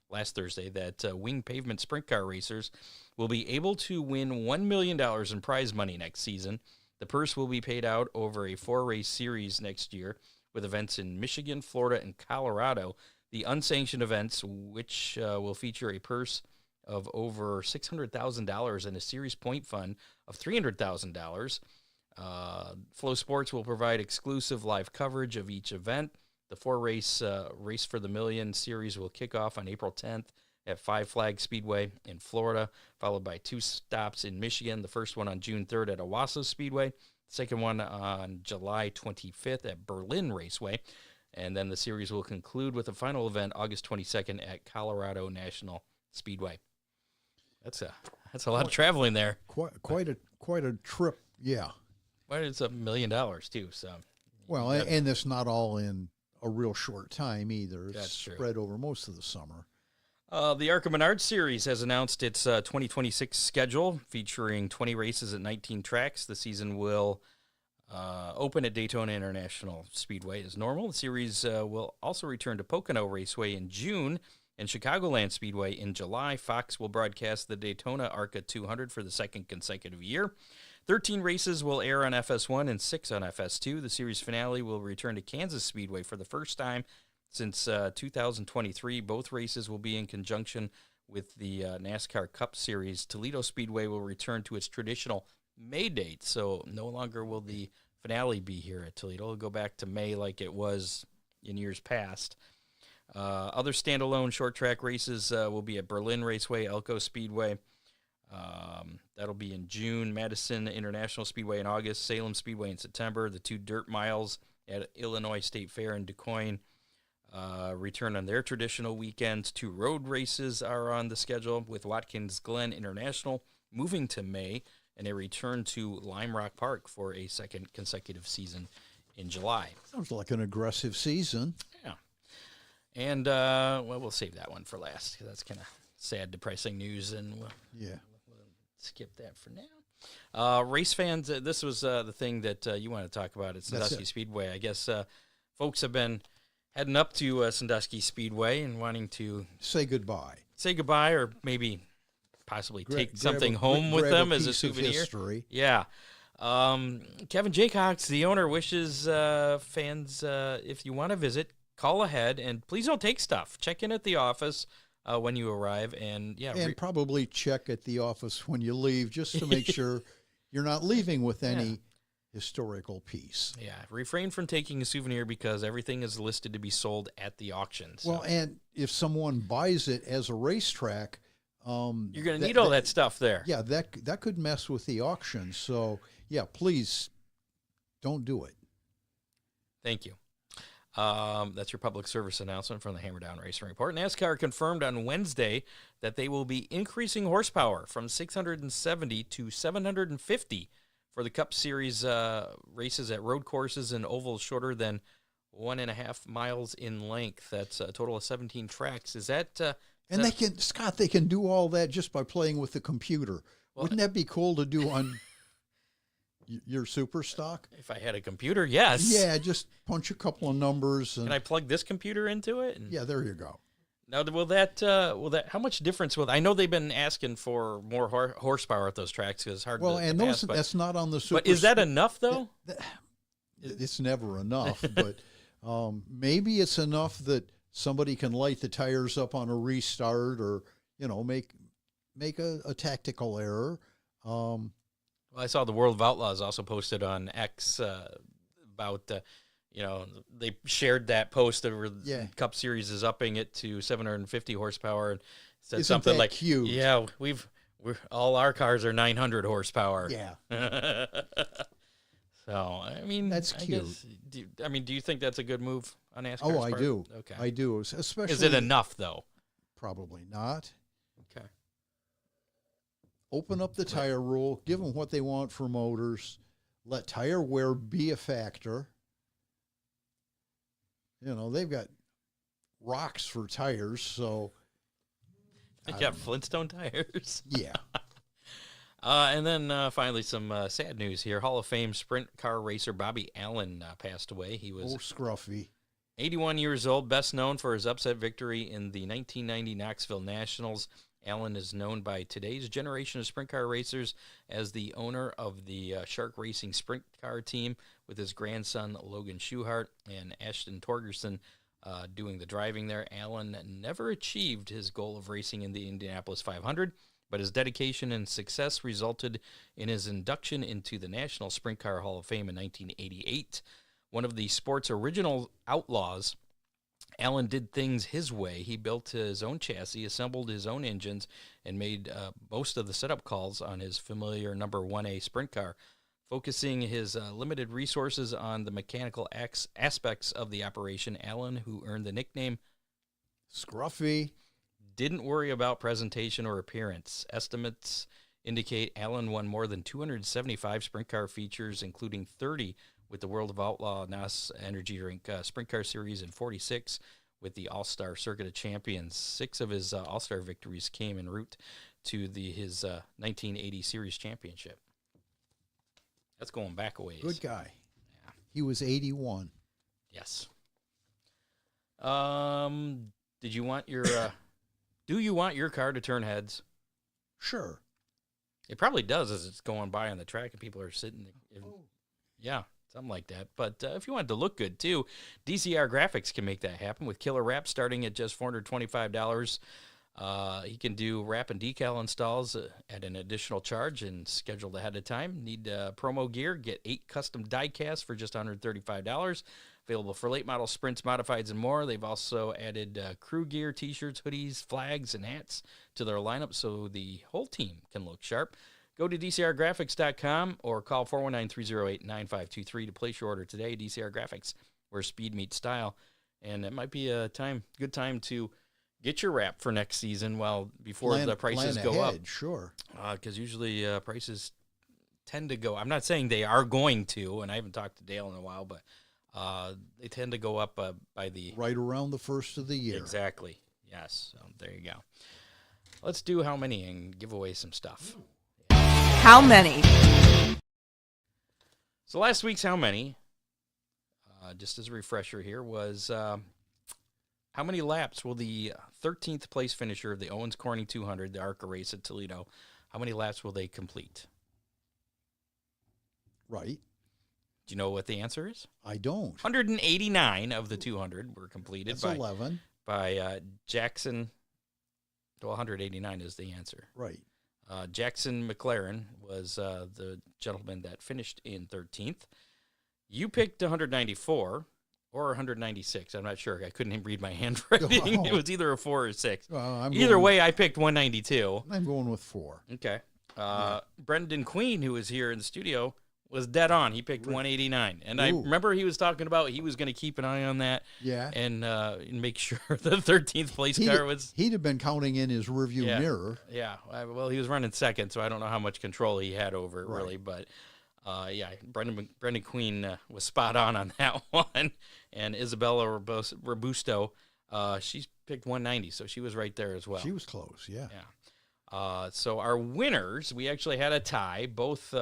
last Thursday, that wing pavement sprint car racers will be able to win $1 million in prize money next season. The purse will be paid out over a 4-race series next year, with events in Michigan, Florida, and Colorado. The unsanctioned events, which will feature a purse of over $600,000 and a series point fund of $300,000. Flow Sports will provide exclusive live coverage of each event. The 4-race Race for the Million series will kick off on April 10th at Five Flag Speedway in Florida, followed by 2 stops in Michigan. The first one on June 3rd at Owasso Speedway, the second one on July 25th at Berlin Raceway, and then the series will conclude with a final event August 22nd at Colorado National Speedway. That's a lot of traveling there. Quite a trip, yeah. Well, it's $1 million too. So, well, and it's not all in a real short time either. It's That's true. Spread over most of the summer. The ARCA Menard Series has announced its 2026 schedule, featuring 20 races at 19 tracks. The season will open at Daytona International Speedway as normal. The series will also return to Pocono Raceway in June and Chicagoland Speedway in July. Fox will broadcast the Daytona ARCA 200 for the second consecutive year. 13 races will air on FS1 and 6 on FS2. The series finale will return to Kansas Speedway for the first time since 2023. Both races will be in conjunction with the NASCAR Cup Series. Toledo Speedway will return to its traditional May date. So no longer will the finale be here at Toledo. It'll go back to May like it was in years past. Other standalone short track races will be at Berlin Raceway, Elko Speedway. That'll be in June. Madison International Speedway in August. Salem Speedway in September. The 2 dirt miles at Illinois State Fair in DuQuoin return on their traditional weekends. 2 road races are on the schedule, with Watkins Glen International moving to May, and a return to Lime Rock Park for a second consecutive season in July. Sounds like an aggressive season. Yeah. And, well, we'll save that one for last, because that's kind of sad, depressing news, and we'll skip that for now. Race fans, this was the thing that you want to talk about at Sandusky Speedway. I guess folks have been heading up to Sandusky Speedway and wanting to say goodbye, or maybe possibly take something home with them as a souvenir. Yeah. Kevin Jaycox, the owner, wishes fans, if you want to visit, call ahead, and please don't take stuff. Check in at the office when you arrive, and probably check at the office when you leave, just to make sure you're not leaving with any historical piece. Yeah, refrain from taking a souvenir because everything is listed to be sold at the auction. So. Well, and if someone buys it as a racetrack, you're going to need all that stuff there. Yeah, that could mess with the auction. So, yeah, please don't do it. Thank you. That's your public service announcement from the Hammerdown Racing Report. NASCAR confirmed on Wednesday that they will be increasing horsepower from 670 to 750 for the Cup Series races at road courses and ovals shorter than 1.5 miles in length. That's a total of 17 tracks. Is that... and they can do all that just by playing with the computer. Well, wouldn't that be cool to do on your super stock? If I had a computer, yes. Yeah, just punch a couple of numbers. And can I plug this computer into it? Yeah, there you go. Now, will that how much difference will? I know they've been asking for more horsepower at those tracks because it's hard. Well, to and pass, that's not on the super. But is that enough though? It's never enough, but maybe it's enough that somebody can light the tires up on a restart, or make a tactical error. Well, I saw the World of Outlaws also posted on X about. They shared that post over Cup Series is upping it to 750 horsepower and said Isn't something that like, cute? "Yeah, we're all our cars are 900 horsepower." Yeah. So I mean, that's cute. Do you think that's a good move on NASCAR's part? I do. Okay, I do. Especially, is it enough though? Probably not. Okay. Open up the tire rule. Give them what they want for motors. Let tire wear be a factor. They've got rocks for tires, so... They got Flintstone tires. Yeah. And then finally some sad news here. Hall of Fame sprint car racer Bobby Allen passed away. He was scruffy. 81 years old, best known for his upset victory in the 1990 Knoxville Nationals. Allen is known by today's generation of sprint car racers as the owner of the Shark Racing sprint car team, with his grandson Logan Schuhart and Ashton Torgerson doing the driving there. Allen never achieved his goal of racing in the Indianapolis 500, but his dedication and success resulted in his induction into the National Sprint Car Hall of Fame in 1988. One of the sport's original outlaws, Allen did things his way. He built his own chassis, assembled his own engines, and made most of the setup calls on his familiar number 1A sprint car, focusing his limited resources on the mechanical aspects of the operation. Allen, who earned the nickname Scruffy, didn't worry about presentation or appearance. Estimates indicate Allen won more than 275 sprint car features, including 30 with the World of Outlaw NOS Energy Drink Sprint Car Series and 46 with the All-Star Circuit of Champions. 6 of his All-Star victories came en route to his 1980 Series Championship. That's going back a ways. Good guy. Yeah. He was 81. Yes. Did you want your do you want your car to turn heads? Sure. It probably does as it's going by on the track and people are sitting there. Yeah. Something like that. But if you want it to look good, too, DCR Graphics can make that happen with killer wraps starting at just $425. He can do wrap and decal installs at an additional charge and scheduled ahead of time. Need promo gear? Get 8 custom die casts for just $135. Available for late model sprints, modifieds, and more. They've also added crew gear, T-shirts, hoodies, flags, and hats to their lineup so the whole team can look sharp. Go to DCRgraphics.com or call 419-308-9523 to place your order today. DCR Graphics, where speed meets style. And it might be a good time to get your wrap for next season before the prices go up. Sure. Because usually prices tend to go. I'm not saying they are going to, and I haven't talked to Dale in a while, but they tend to go up by the... Right around the first of the year. Exactly. Yes. So there you go. Let's do how many and give away some stuff. How many? So last week's how many, just as a refresher here, was how many laps will the 13th place finisher of the Owens Corning 200, the ARCA race at Toledo, how many laps will they complete? Right. Do you know what the answer is? I don't. 189 of the 200 were completed. That's 11. By Jackson. Well, 189 is the answer. Right. Jackson McLaren was the gentleman that finished in 13th. You picked 194 or 196. I'm not sure. I couldn't even read my handwriting. Oh. It was either a 4 or 6. Either way, I picked 192. I'm going with 4. Okay. Brendan Queen, who was here in the studio, was dead on. He picked 189. And I remember he was talking about he was going to keep an eye on that. Yeah. And make sure the 13th place car was... He'd have been counting in his rearview mirror. Yeah. Well, he was running second, so I don't know how much control he had over it, really. But, Brendan Queen was spot on that one. And Isabella Robusto, she's picked 190, so she was right there as well. She was close, yeah. So our winners, we actually had a tie. Both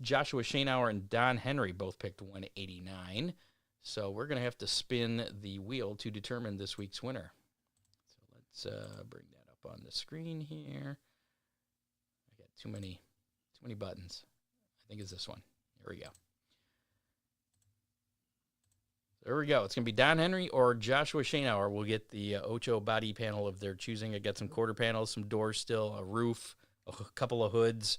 Joshua Schoenauer and Don Henry both picked 189. So we're going to have to spin the wheel to determine this week's winner. So let's bring that up on the screen here. I got too many buttons. I think it's this one. Here we go. There we go. It's going to be Don Henry or Joshua Schoenauer. We'll get the Ocho body panel of their choosing. I got some quarter panels, some doors still, a roof, a couple of hoods.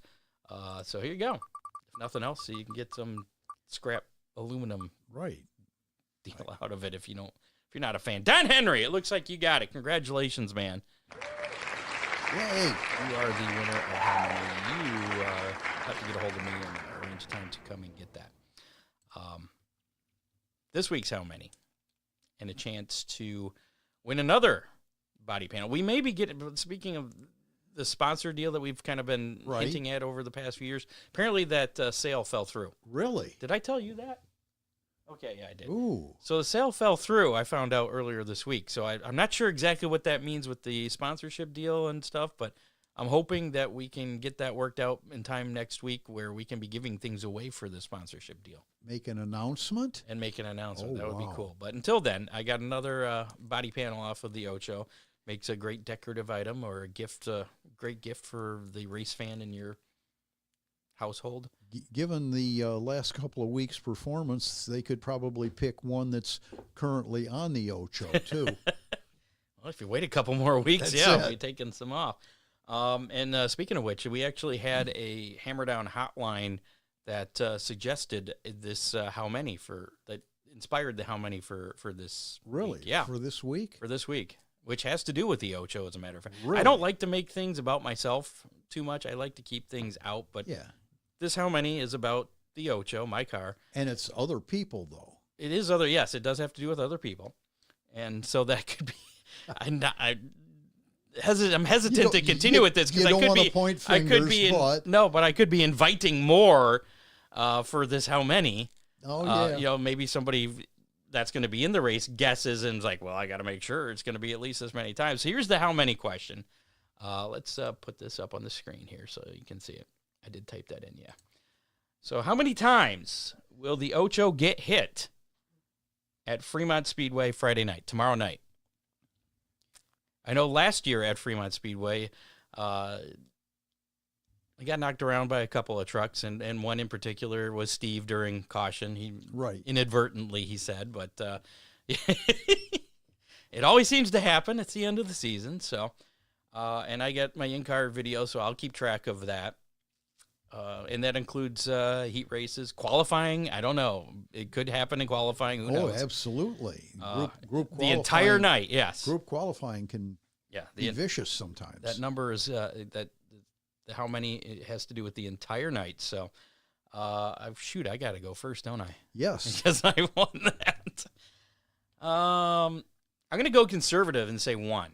So here you go. If nothing else, so you can get some scrap aluminum deal out of it if you're not a fan. Don Henry, it looks like you got it. Congratulations, man. Yay. You are the winner of how many. You have to get a hold of me and arrange time to come and get that. This week's how many, and a chance to win another body panel. We may be getting, speaking of the sponsor deal that we've kind of been hinting at over the past few years, apparently that sale fell through. Really? Did I tell you that? Okay, yeah, I did. Ooh. So the sale fell through, I found out earlier this week. So I'm not sure exactly what that means with the sponsorship deal and stuff, but I'm hoping that we can get that worked out in time next week where we can be giving things away for the sponsorship deal. Make an announcement? And make an announcement. Oh, that would be cool. But until then, I got another body panel off of the Ocho. Makes a great decorative item or a gift, great gift for the race fan in your household. Given the last couple of weeks' performance, they could probably pick one that's currently on the Ocho, too. Well, if you wait a couple more weeks, That's we'll it. be taking some off. And speaking of which, we actually had a Hammer Down hotline that suggested this how many that inspired the how many for this Really? week. Yeah. For this week? For this week, which has to do with the Ocho, as a matter of fact. Really? I don't like to make things about myself too much. I like to keep things out, but this how many is about the Ocho, my car. And it's other people, though. It is yes, it does have to do with other people. And so that could be, I'm hesitant to continue with this because I could be inviting more for this how many. Oh, yeah. Maybe somebody that's going to be in the race guesses and is like, well, I got to make sure it's going to be at least this many times. So here's the how many question. Let's put this up on the screen here so you can see it. I did type that in, yeah. So how many times will the Ocho get hit at Fremont Speedway Friday night, tomorrow night? I know last year at Fremont Speedway, I got knocked around by a couple of trucks, and one in particular was Steve during caution. He inadvertently, he said, but It always seems to happen. It's the end of the season, so and I get my in-car video, so I'll keep track of that. And that includes heat races, qualifying. I don't know. It could happen in qualifying. Who knows? Oh, absolutely. Group the entire night, yes. Group qualifying can be vicious sometimes. That number is that how many it has to do with the entire night. So, shoot, I got to go first, don't I? Yes. Because I won that. I'm going to go conservative and say 1.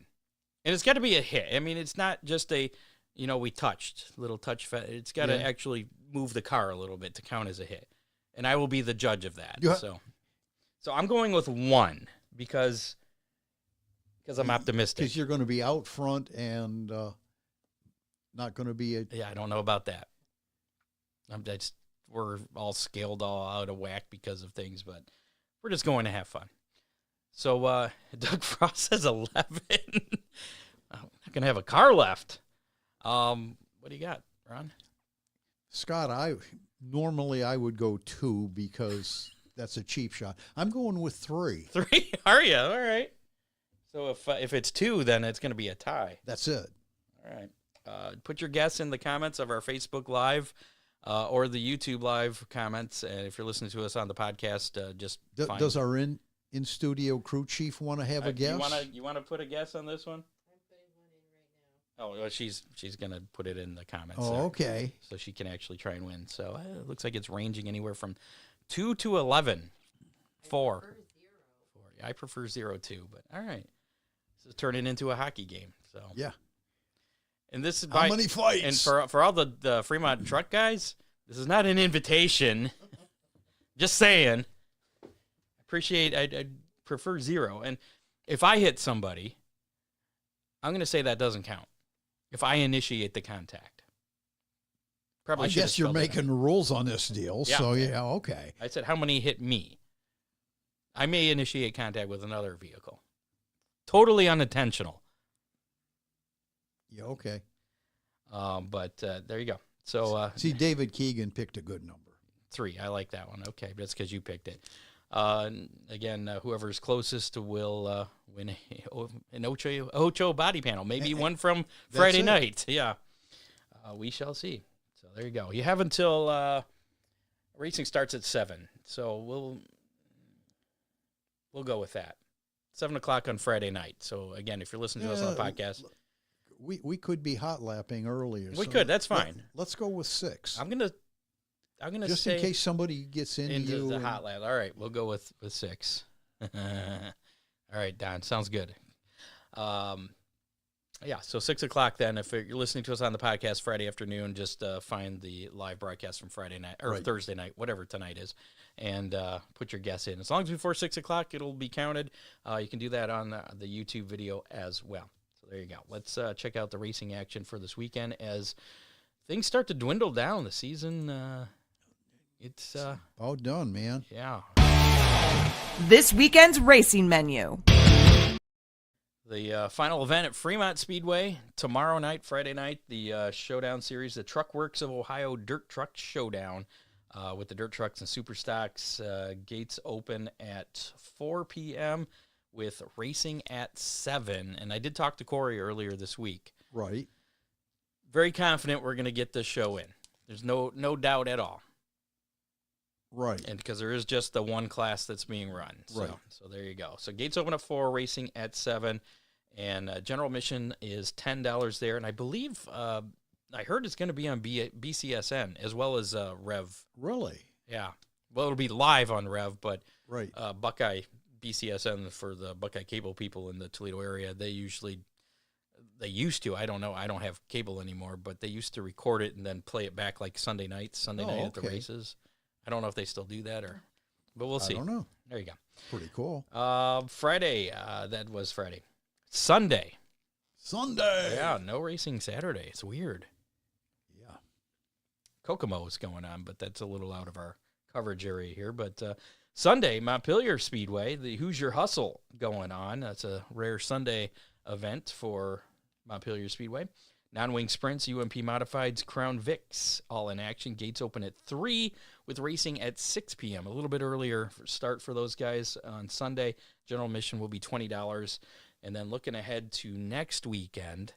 And it's got to be a hit. I mean, it's not just a, we touched, little touch. It's got to actually move the car a little bit to count as a hit. And I will be the judge of that. So I'm going with 1 because I'm optimistic. Because you're going to be out front and not going to be Yeah, I don't know about that. We're all scaled all out of whack because of things, but we're just going to have fun. So Doug Frost says 11. I'm not going to have a car left. What do you got, Ron? Scott, normally I would go 2 because that's a cheap shot. I'm going with 3. 3? Are you? All right. So if it's 2, then it's going to be a tie. That's it. All right. Put your guess in the comments of our Facebook Live or the YouTube Live comments. And if you're listening to us on the podcast, just does our in-studio crew chief want to have a guess? You want to put a guess on this one? I'm putting one in right now. Oh, well, she's going to put it in the comments. Oh, there, okay. So she can actually try and win. So it looks like it's ranging anywhere from 2 to 11. 4. 4. Yeah, I prefer 0 too, but all right. This is turning into a hockey game. So yeah. And this is how many fights? And for all the Fremont truck guys, this is not an invitation. Just saying. I prefer 0. And if I hit somebody, I'm going to say that doesn't count. If I initiate the contact. Probably I guess you're making the rules on this deal. Yeah. So, yeah, okay. I said how many hit me. I may initiate contact with another vehicle. Totally unintentional. Yeah, okay. But there you go. So see, David Keegan picked a good number. 3. I like that one. Okay, but that's because you picked it. Again, whoever's closest will win an Ocho body panel. Maybe one from Friday night. Yeah. We shall see. So there you go. You have until racing starts at 7. So we'll go with that. 7 o'clock on Friday night. So again, if you're listening to us on the podcast, we could be hot lapping earlier. We could. That's fine. Let's go with 6. I'm gonna just say in case somebody gets into the hot lap. All right, we'll go with 6. All right, Don, sounds good. Yeah, so 6 o'clock then. If you're listening to us on the podcast Friday afternoon, just find the live broadcast from Friday night or Thursday night, whatever tonight is, and put your guess in. As long as before 6 o'clock, it'll be counted. You can do that on the YouTube video as well. So there you go. Let's check out the racing action for this weekend as things start to dwindle down. The season, it's all done, man. Yeah. This weekend's racing menu. The final event at Fremont Speedway tomorrow night, Friday night, the Showdown Series, the Truck Works of Ohio Dirt Truck Showdown with the dirt trucks and super stocks. Gates open at 4 p.m. with racing at 7. And I did talk to Corey earlier this week. Right. Very confident we're going to get this show in. There's no doubt at all. Right. And because there is just the one class that's being run. So there you go. So gates open at 4, racing at 7. And general admission is $10 there. And I believe, I heard it's going to be on BCSN as well as Rev. Really? Yeah. Well, it'll be live on Rev, but right. Buckeye BCSN for the Buckeye cable people in the Toledo area, they used to, I don't know, I don't have cable anymore, but they used to record it and then play it back like Sunday night at the races. I don't know if they still do that but we'll see. I don't know. There you go. Pretty cool. Friday, that was Friday. Sunday. Yeah, no racing Saturday. It's weird. Yeah. Kokomo is going on, but that's a little out of our coverage area here. But Sunday, Montpelier Speedway, the Hoosier Hustle going on. That's a rare Sunday event for Montpelier Speedway. Non-wing sprints, UMP Modifieds, Crown Vics, all in action. Gates open at 3 with racing at 6 p.m. A little bit earlier start for those guys on Sunday. General admission will be $20. And then looking ahead to next weekend,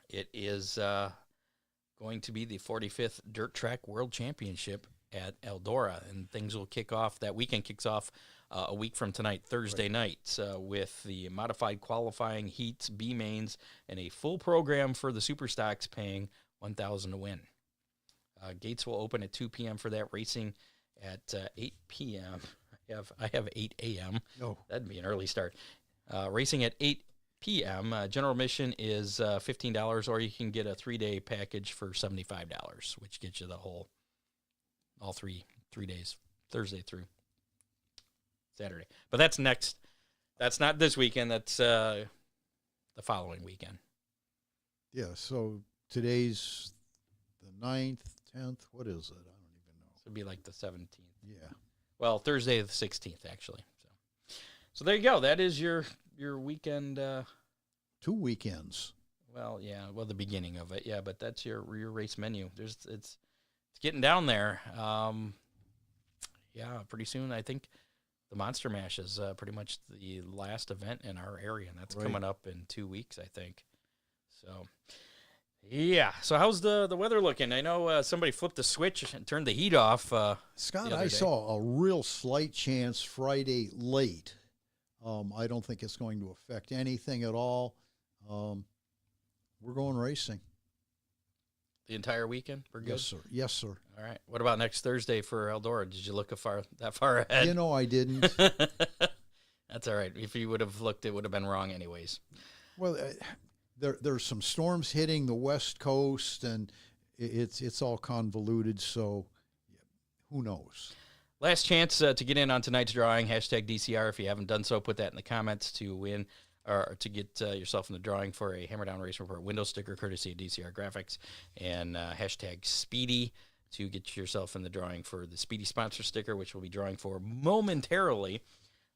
it is going to be the 45th Dirt Track World Championship at Eldora. And things will kick off, that weekend kicks off a week from tonight, Thursday night, with the modified qualifying heats, B mains, and a full program for the super stocks paying $1,000 to win. Gates will open at 2 p.m. for that, racing at 8 p.m. I have 8 a.m. Oh. That'd be an early start. Racing at 8 p.m. General admission is $15, or you can get a 3-day package for $75, which gets you the all three days, Thursday through Saturday. But that's next. That's not this weekend. That's the following weekend. Yeah, so today's the 9th, 10th. What is it? I don't even know. So it'd be like the 17th. Yeah. Well, Thursday the 16th, actually. So there you go. That is your weekend. 2 weekends. Well, yeah. Well, the beginning of it. Yeah, but that's your race menu. It's getting down there. Yeah, pretty soon, I think the Monster Mash is pretty much the last event in our area, and that's coming up in 2 weeks, I think. So, yeah. So how's the weather looking? I know somebody flipped the switch and turned the heat off. Scott, I saw a real slight chance Friday late. I don't think it's going to affect anything at all. We're going racing. The entire weekend? We're good? Yes, sir. Yes, sir. All right. What about next Thursday for Eldora? Did you look that far ahead? You know, I didn't. That's all right. If you would have looked, it would have been wrong anyways. Well, there's some storms hitting the West Coast, and it's all convoluted, so who knows? Last chance to get in on tonight's drawing, hashtag DCR. If you haven't done so, put that in the comments to win or to get yourself in the drawing for a Hammer Down Race Report window sticker courtesy of DCR Graphics, and hashtag Speedy to get yourself in the drawing for the Speedy sponsor sticker, which we'll be drawing for momentarily.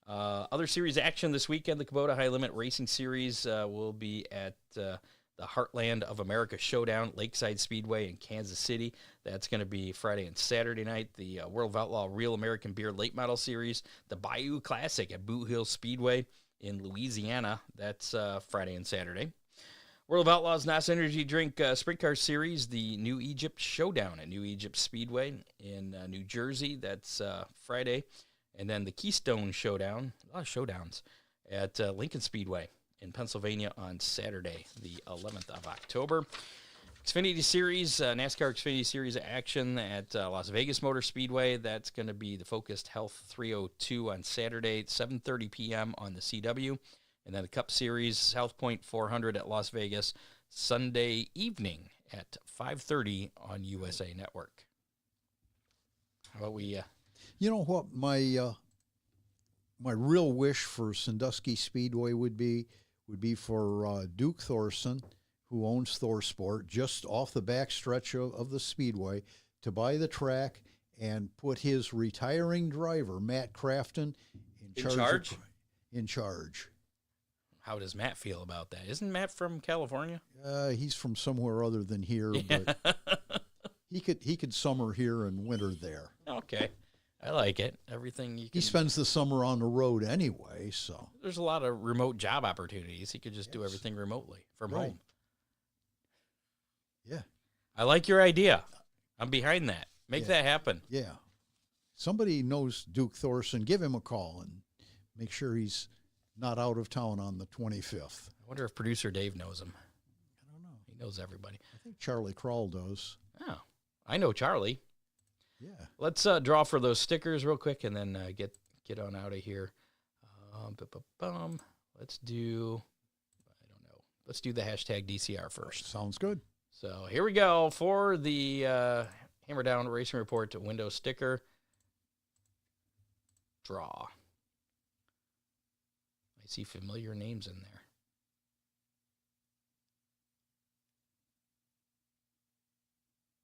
Other series action this weekend, the Kubota High Limit Racing Series will be at the Heartland of America Showdown, Lakeside Speedway in Kansas City. That's going to be Friday and Saturday night. The World of Outlaw Real American Beer Late Model Series, the Bayou Classic at Boot Hill Speedway in Louisiana. That's Friday and Saturday. World of Outlaws NOS Energy Drink Sprint Car Series, the New Egypt Showdown at New Egypt Speedway in New Jersey. That's Friday. And then the Keystone Showdown, a lot of showdowns, at Lincoln Speedway in Pennsylvania on Saturday, the 11th of October. Xfinity Series, NASCAR Xfinity Series action at Las Vegas Motor Speedway. That's going to be the Focused Health 302 on Saturday, 7:30 p.m. on the CW. And then the Cup Series, South Point 400 at Las Vegas, Sunday evening at 5:30 on USA Network. How about we... You know what my real wish for Sandusky Speedway would be for Duke Thorson, who owns ThorSport, just off the back stretch of the Speedway, to buy the track and put his retiring driver, Matt Crafton, in charge. How does Matt feel about that? Isn't Matt from California? He's from somewhere other than here, but he could summer here and winter there. Okay. I like it. Everything you can... He spends the summer on the road anyway, so... There's a lot of remote job opportunities. He could just do everything remotely from home. Yeah. I like your idea. I'm behind that. Make that happen. Yeah. Somebody knows Duke Thorson. Give him a call and make sure he's not out of town on the 25th. I wonder if producer Dave knows him. I don't know. He knows everybody. I think Charlie Kroll does. Oh, I know Charlie. Yeah. Let's draw for those stickers real quick and then get on out of here. Let's do, I don't know. Let's do the hashtag DCR first. Sounds good. So here we go for the Hammer Down Racing Report window sticker. Draw. I see familiar names in there.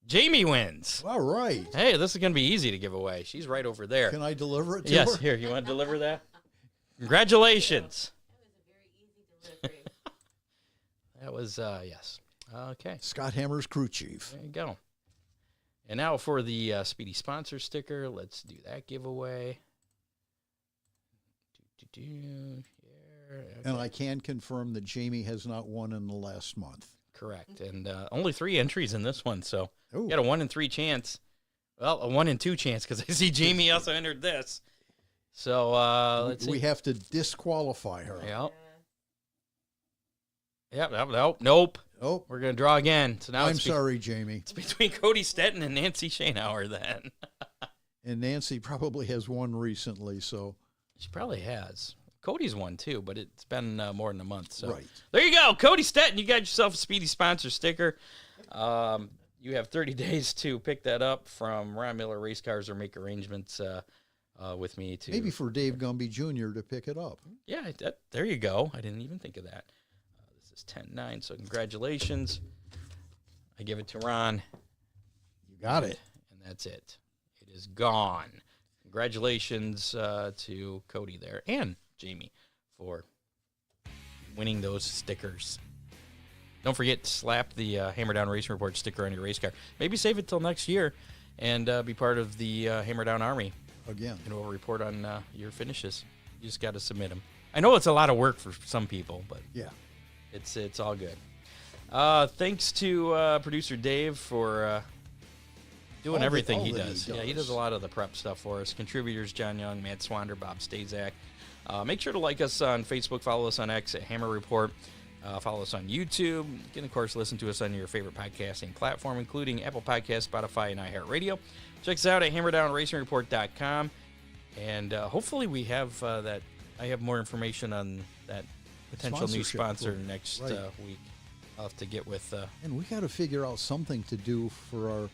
Jamie wins. All right. Hey, this is going to be easy to give away. She's right over there. Can I deliver it to her? Yes, here. You want to deliver that? Congratulations. That was a very easy delivery. That was, yes. Okay. Scott Hammer's crew chief. There you go. And now for the Speedy sponsor sticker. Let's do that giveaway. Here. Okay. And I can confirm that Jamie has not won in the last month. Correct. And only 3 entries in this one, so Ooh. you got a 1 in 3 chance. Well, a 1 in 2 chance because I see Jamie also entered this. So let's see. We have to disqualify her. Yep. Yep. Nope. Oh, We're gonna draw again. So now I'm sorry, Jamie. It's between Cody Stetton and Nancy Schoenauer then. And Nancy probably has won recently, so. She probably has. Cody's won too, but it's been more than a month. So Right. There you go, Cody Stetton. You got yourself a Speedy sponsor sticker. You have 30 days to pick that up from Ron Miller Race Cars or make arrangements with me to. Maybe for Dave Gumby Jr. to pick it up. Yeah, there you go. I didn't even think of that. This is 10-9, so congratulations. I give it to Ron. You got it. And that's it. It is gone. Congratulations to Cody there and Jamie for winning those stickers. Don't forget to slap the Hammer Down Racing Report sticker on your race car. Maybe save it till next year and be part of the Hammer Down Army. Again. And we'll report on your finishes. You just got to submit them. I know it's a lot of work for some people, but yeah, it's all good. Thanks to producer Dave for doing everything he does. Yeah, he does a lot of the prep stuff for us. Contributors, John Young, Matt Swander, Bob Stazak. Make sure to like us on Facebook, follow us on X at Hammer Report, follow us on YouTube. You can, of course, listen to us on your favorite podcasting platform, including Apple Podcasts, Spotify, and iHeartRadio. Check us out at hammerdownracingreport.com. And hopefully we have that. I have more information on that potential new sponsor next week. I'll have to get with... and we got to figure out something to do for our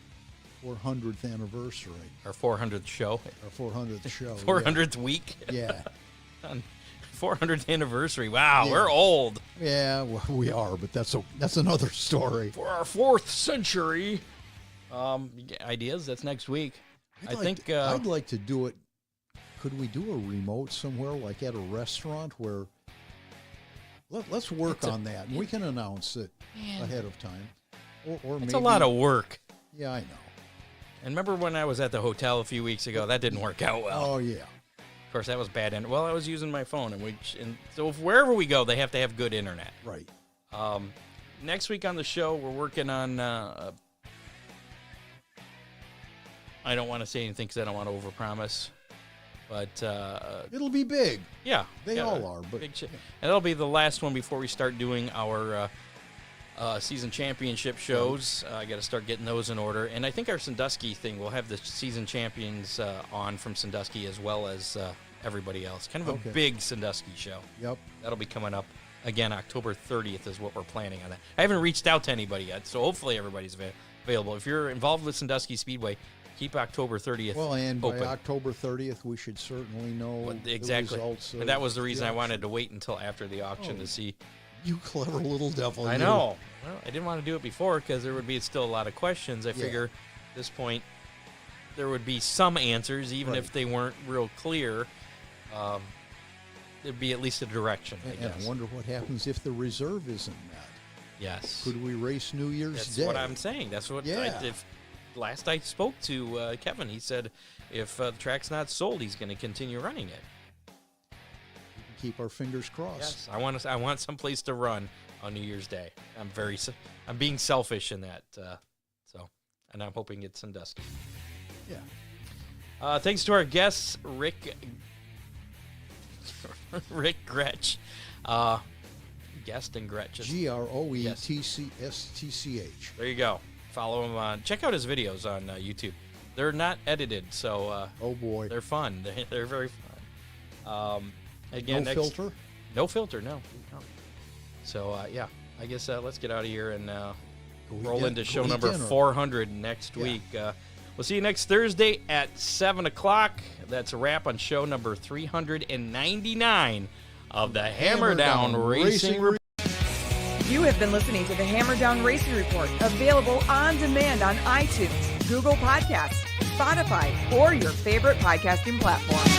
400th anniversary. Our 400th show. Our 400th show. 400th week. Yeah. 400th anniversary. Wow, we're old. Yeah, well, we are, but that's another story. For our 4th century. Ideas? That's next week. I'd like to do it. Could we do a remote somewhere, like at a restaurant, where let's work on that, and we can announce it ahead of time. Or it's maybe, a lot of work. Yeah, I know. And remember when I was at the hotel a few weeks ago? That didn't work out well. Oh, yeah. Of course, that was bad. Well, I was using my phone, and so wherever we go, they have to have good internet. Right. Next week on the show, we're working on. I don't want to say anything because I don't want to overpromise, but it'll be big. Yeah, they all are. But big and that'll be the last one before we start doing our season championship shows. I got to start getting those in order, and I think our Sandusky thing will have the season champions on from Sandusky as well as everybody else. Kind of a big Sandusky show. Yep, that'll be coming up again. October 30th is what we're planning on that. I haven't reached out to anybody yet, so hopefully everybody's available. If you're involved with Sandusky Speedway, keep October 30th and open. By October 30th, we should certainly know exactly. the results. And that was the reason I wanted to wait until after the auction to see. You clever little devil. I know. Well, I didn't want to do it before because there would be still a lot of questions. I figure at this point there would be some answers, even if they weren't real clear. There'd be at least a direction, I guess. I wonder what happens if the reserve isn't met. Yes. Could we race New Year's That's Day? That's what I'm saying. That's what last I spoke to Kevin, he said if the track's not sold, he's going to continue running it. Keep our fingers crossed. Yes, I want some place to run on New Year's Day. I'm being selfish in that. And I'm hoping it's Sandusky. Yeah. Thanks to our guests, Rick Groetsch. Guest and Groetsch. Groetschch. There you go. Follow him on. Check out his videos on YouTube. They're not edited, so oh boy, they're fun. They're very fun. Again, no filter. No filter. No. So I guess let's get out of here and roll into show number 400 next week. We'll see you next Thursday at 7 o'clock. That's a wrap on show number 399 of the Hammer Down Racing Report. You have been listening to the Hammer Down Racing Report, available on demand on iTunes, Google Podcasts, Spotify, or your favorite podcasting platform.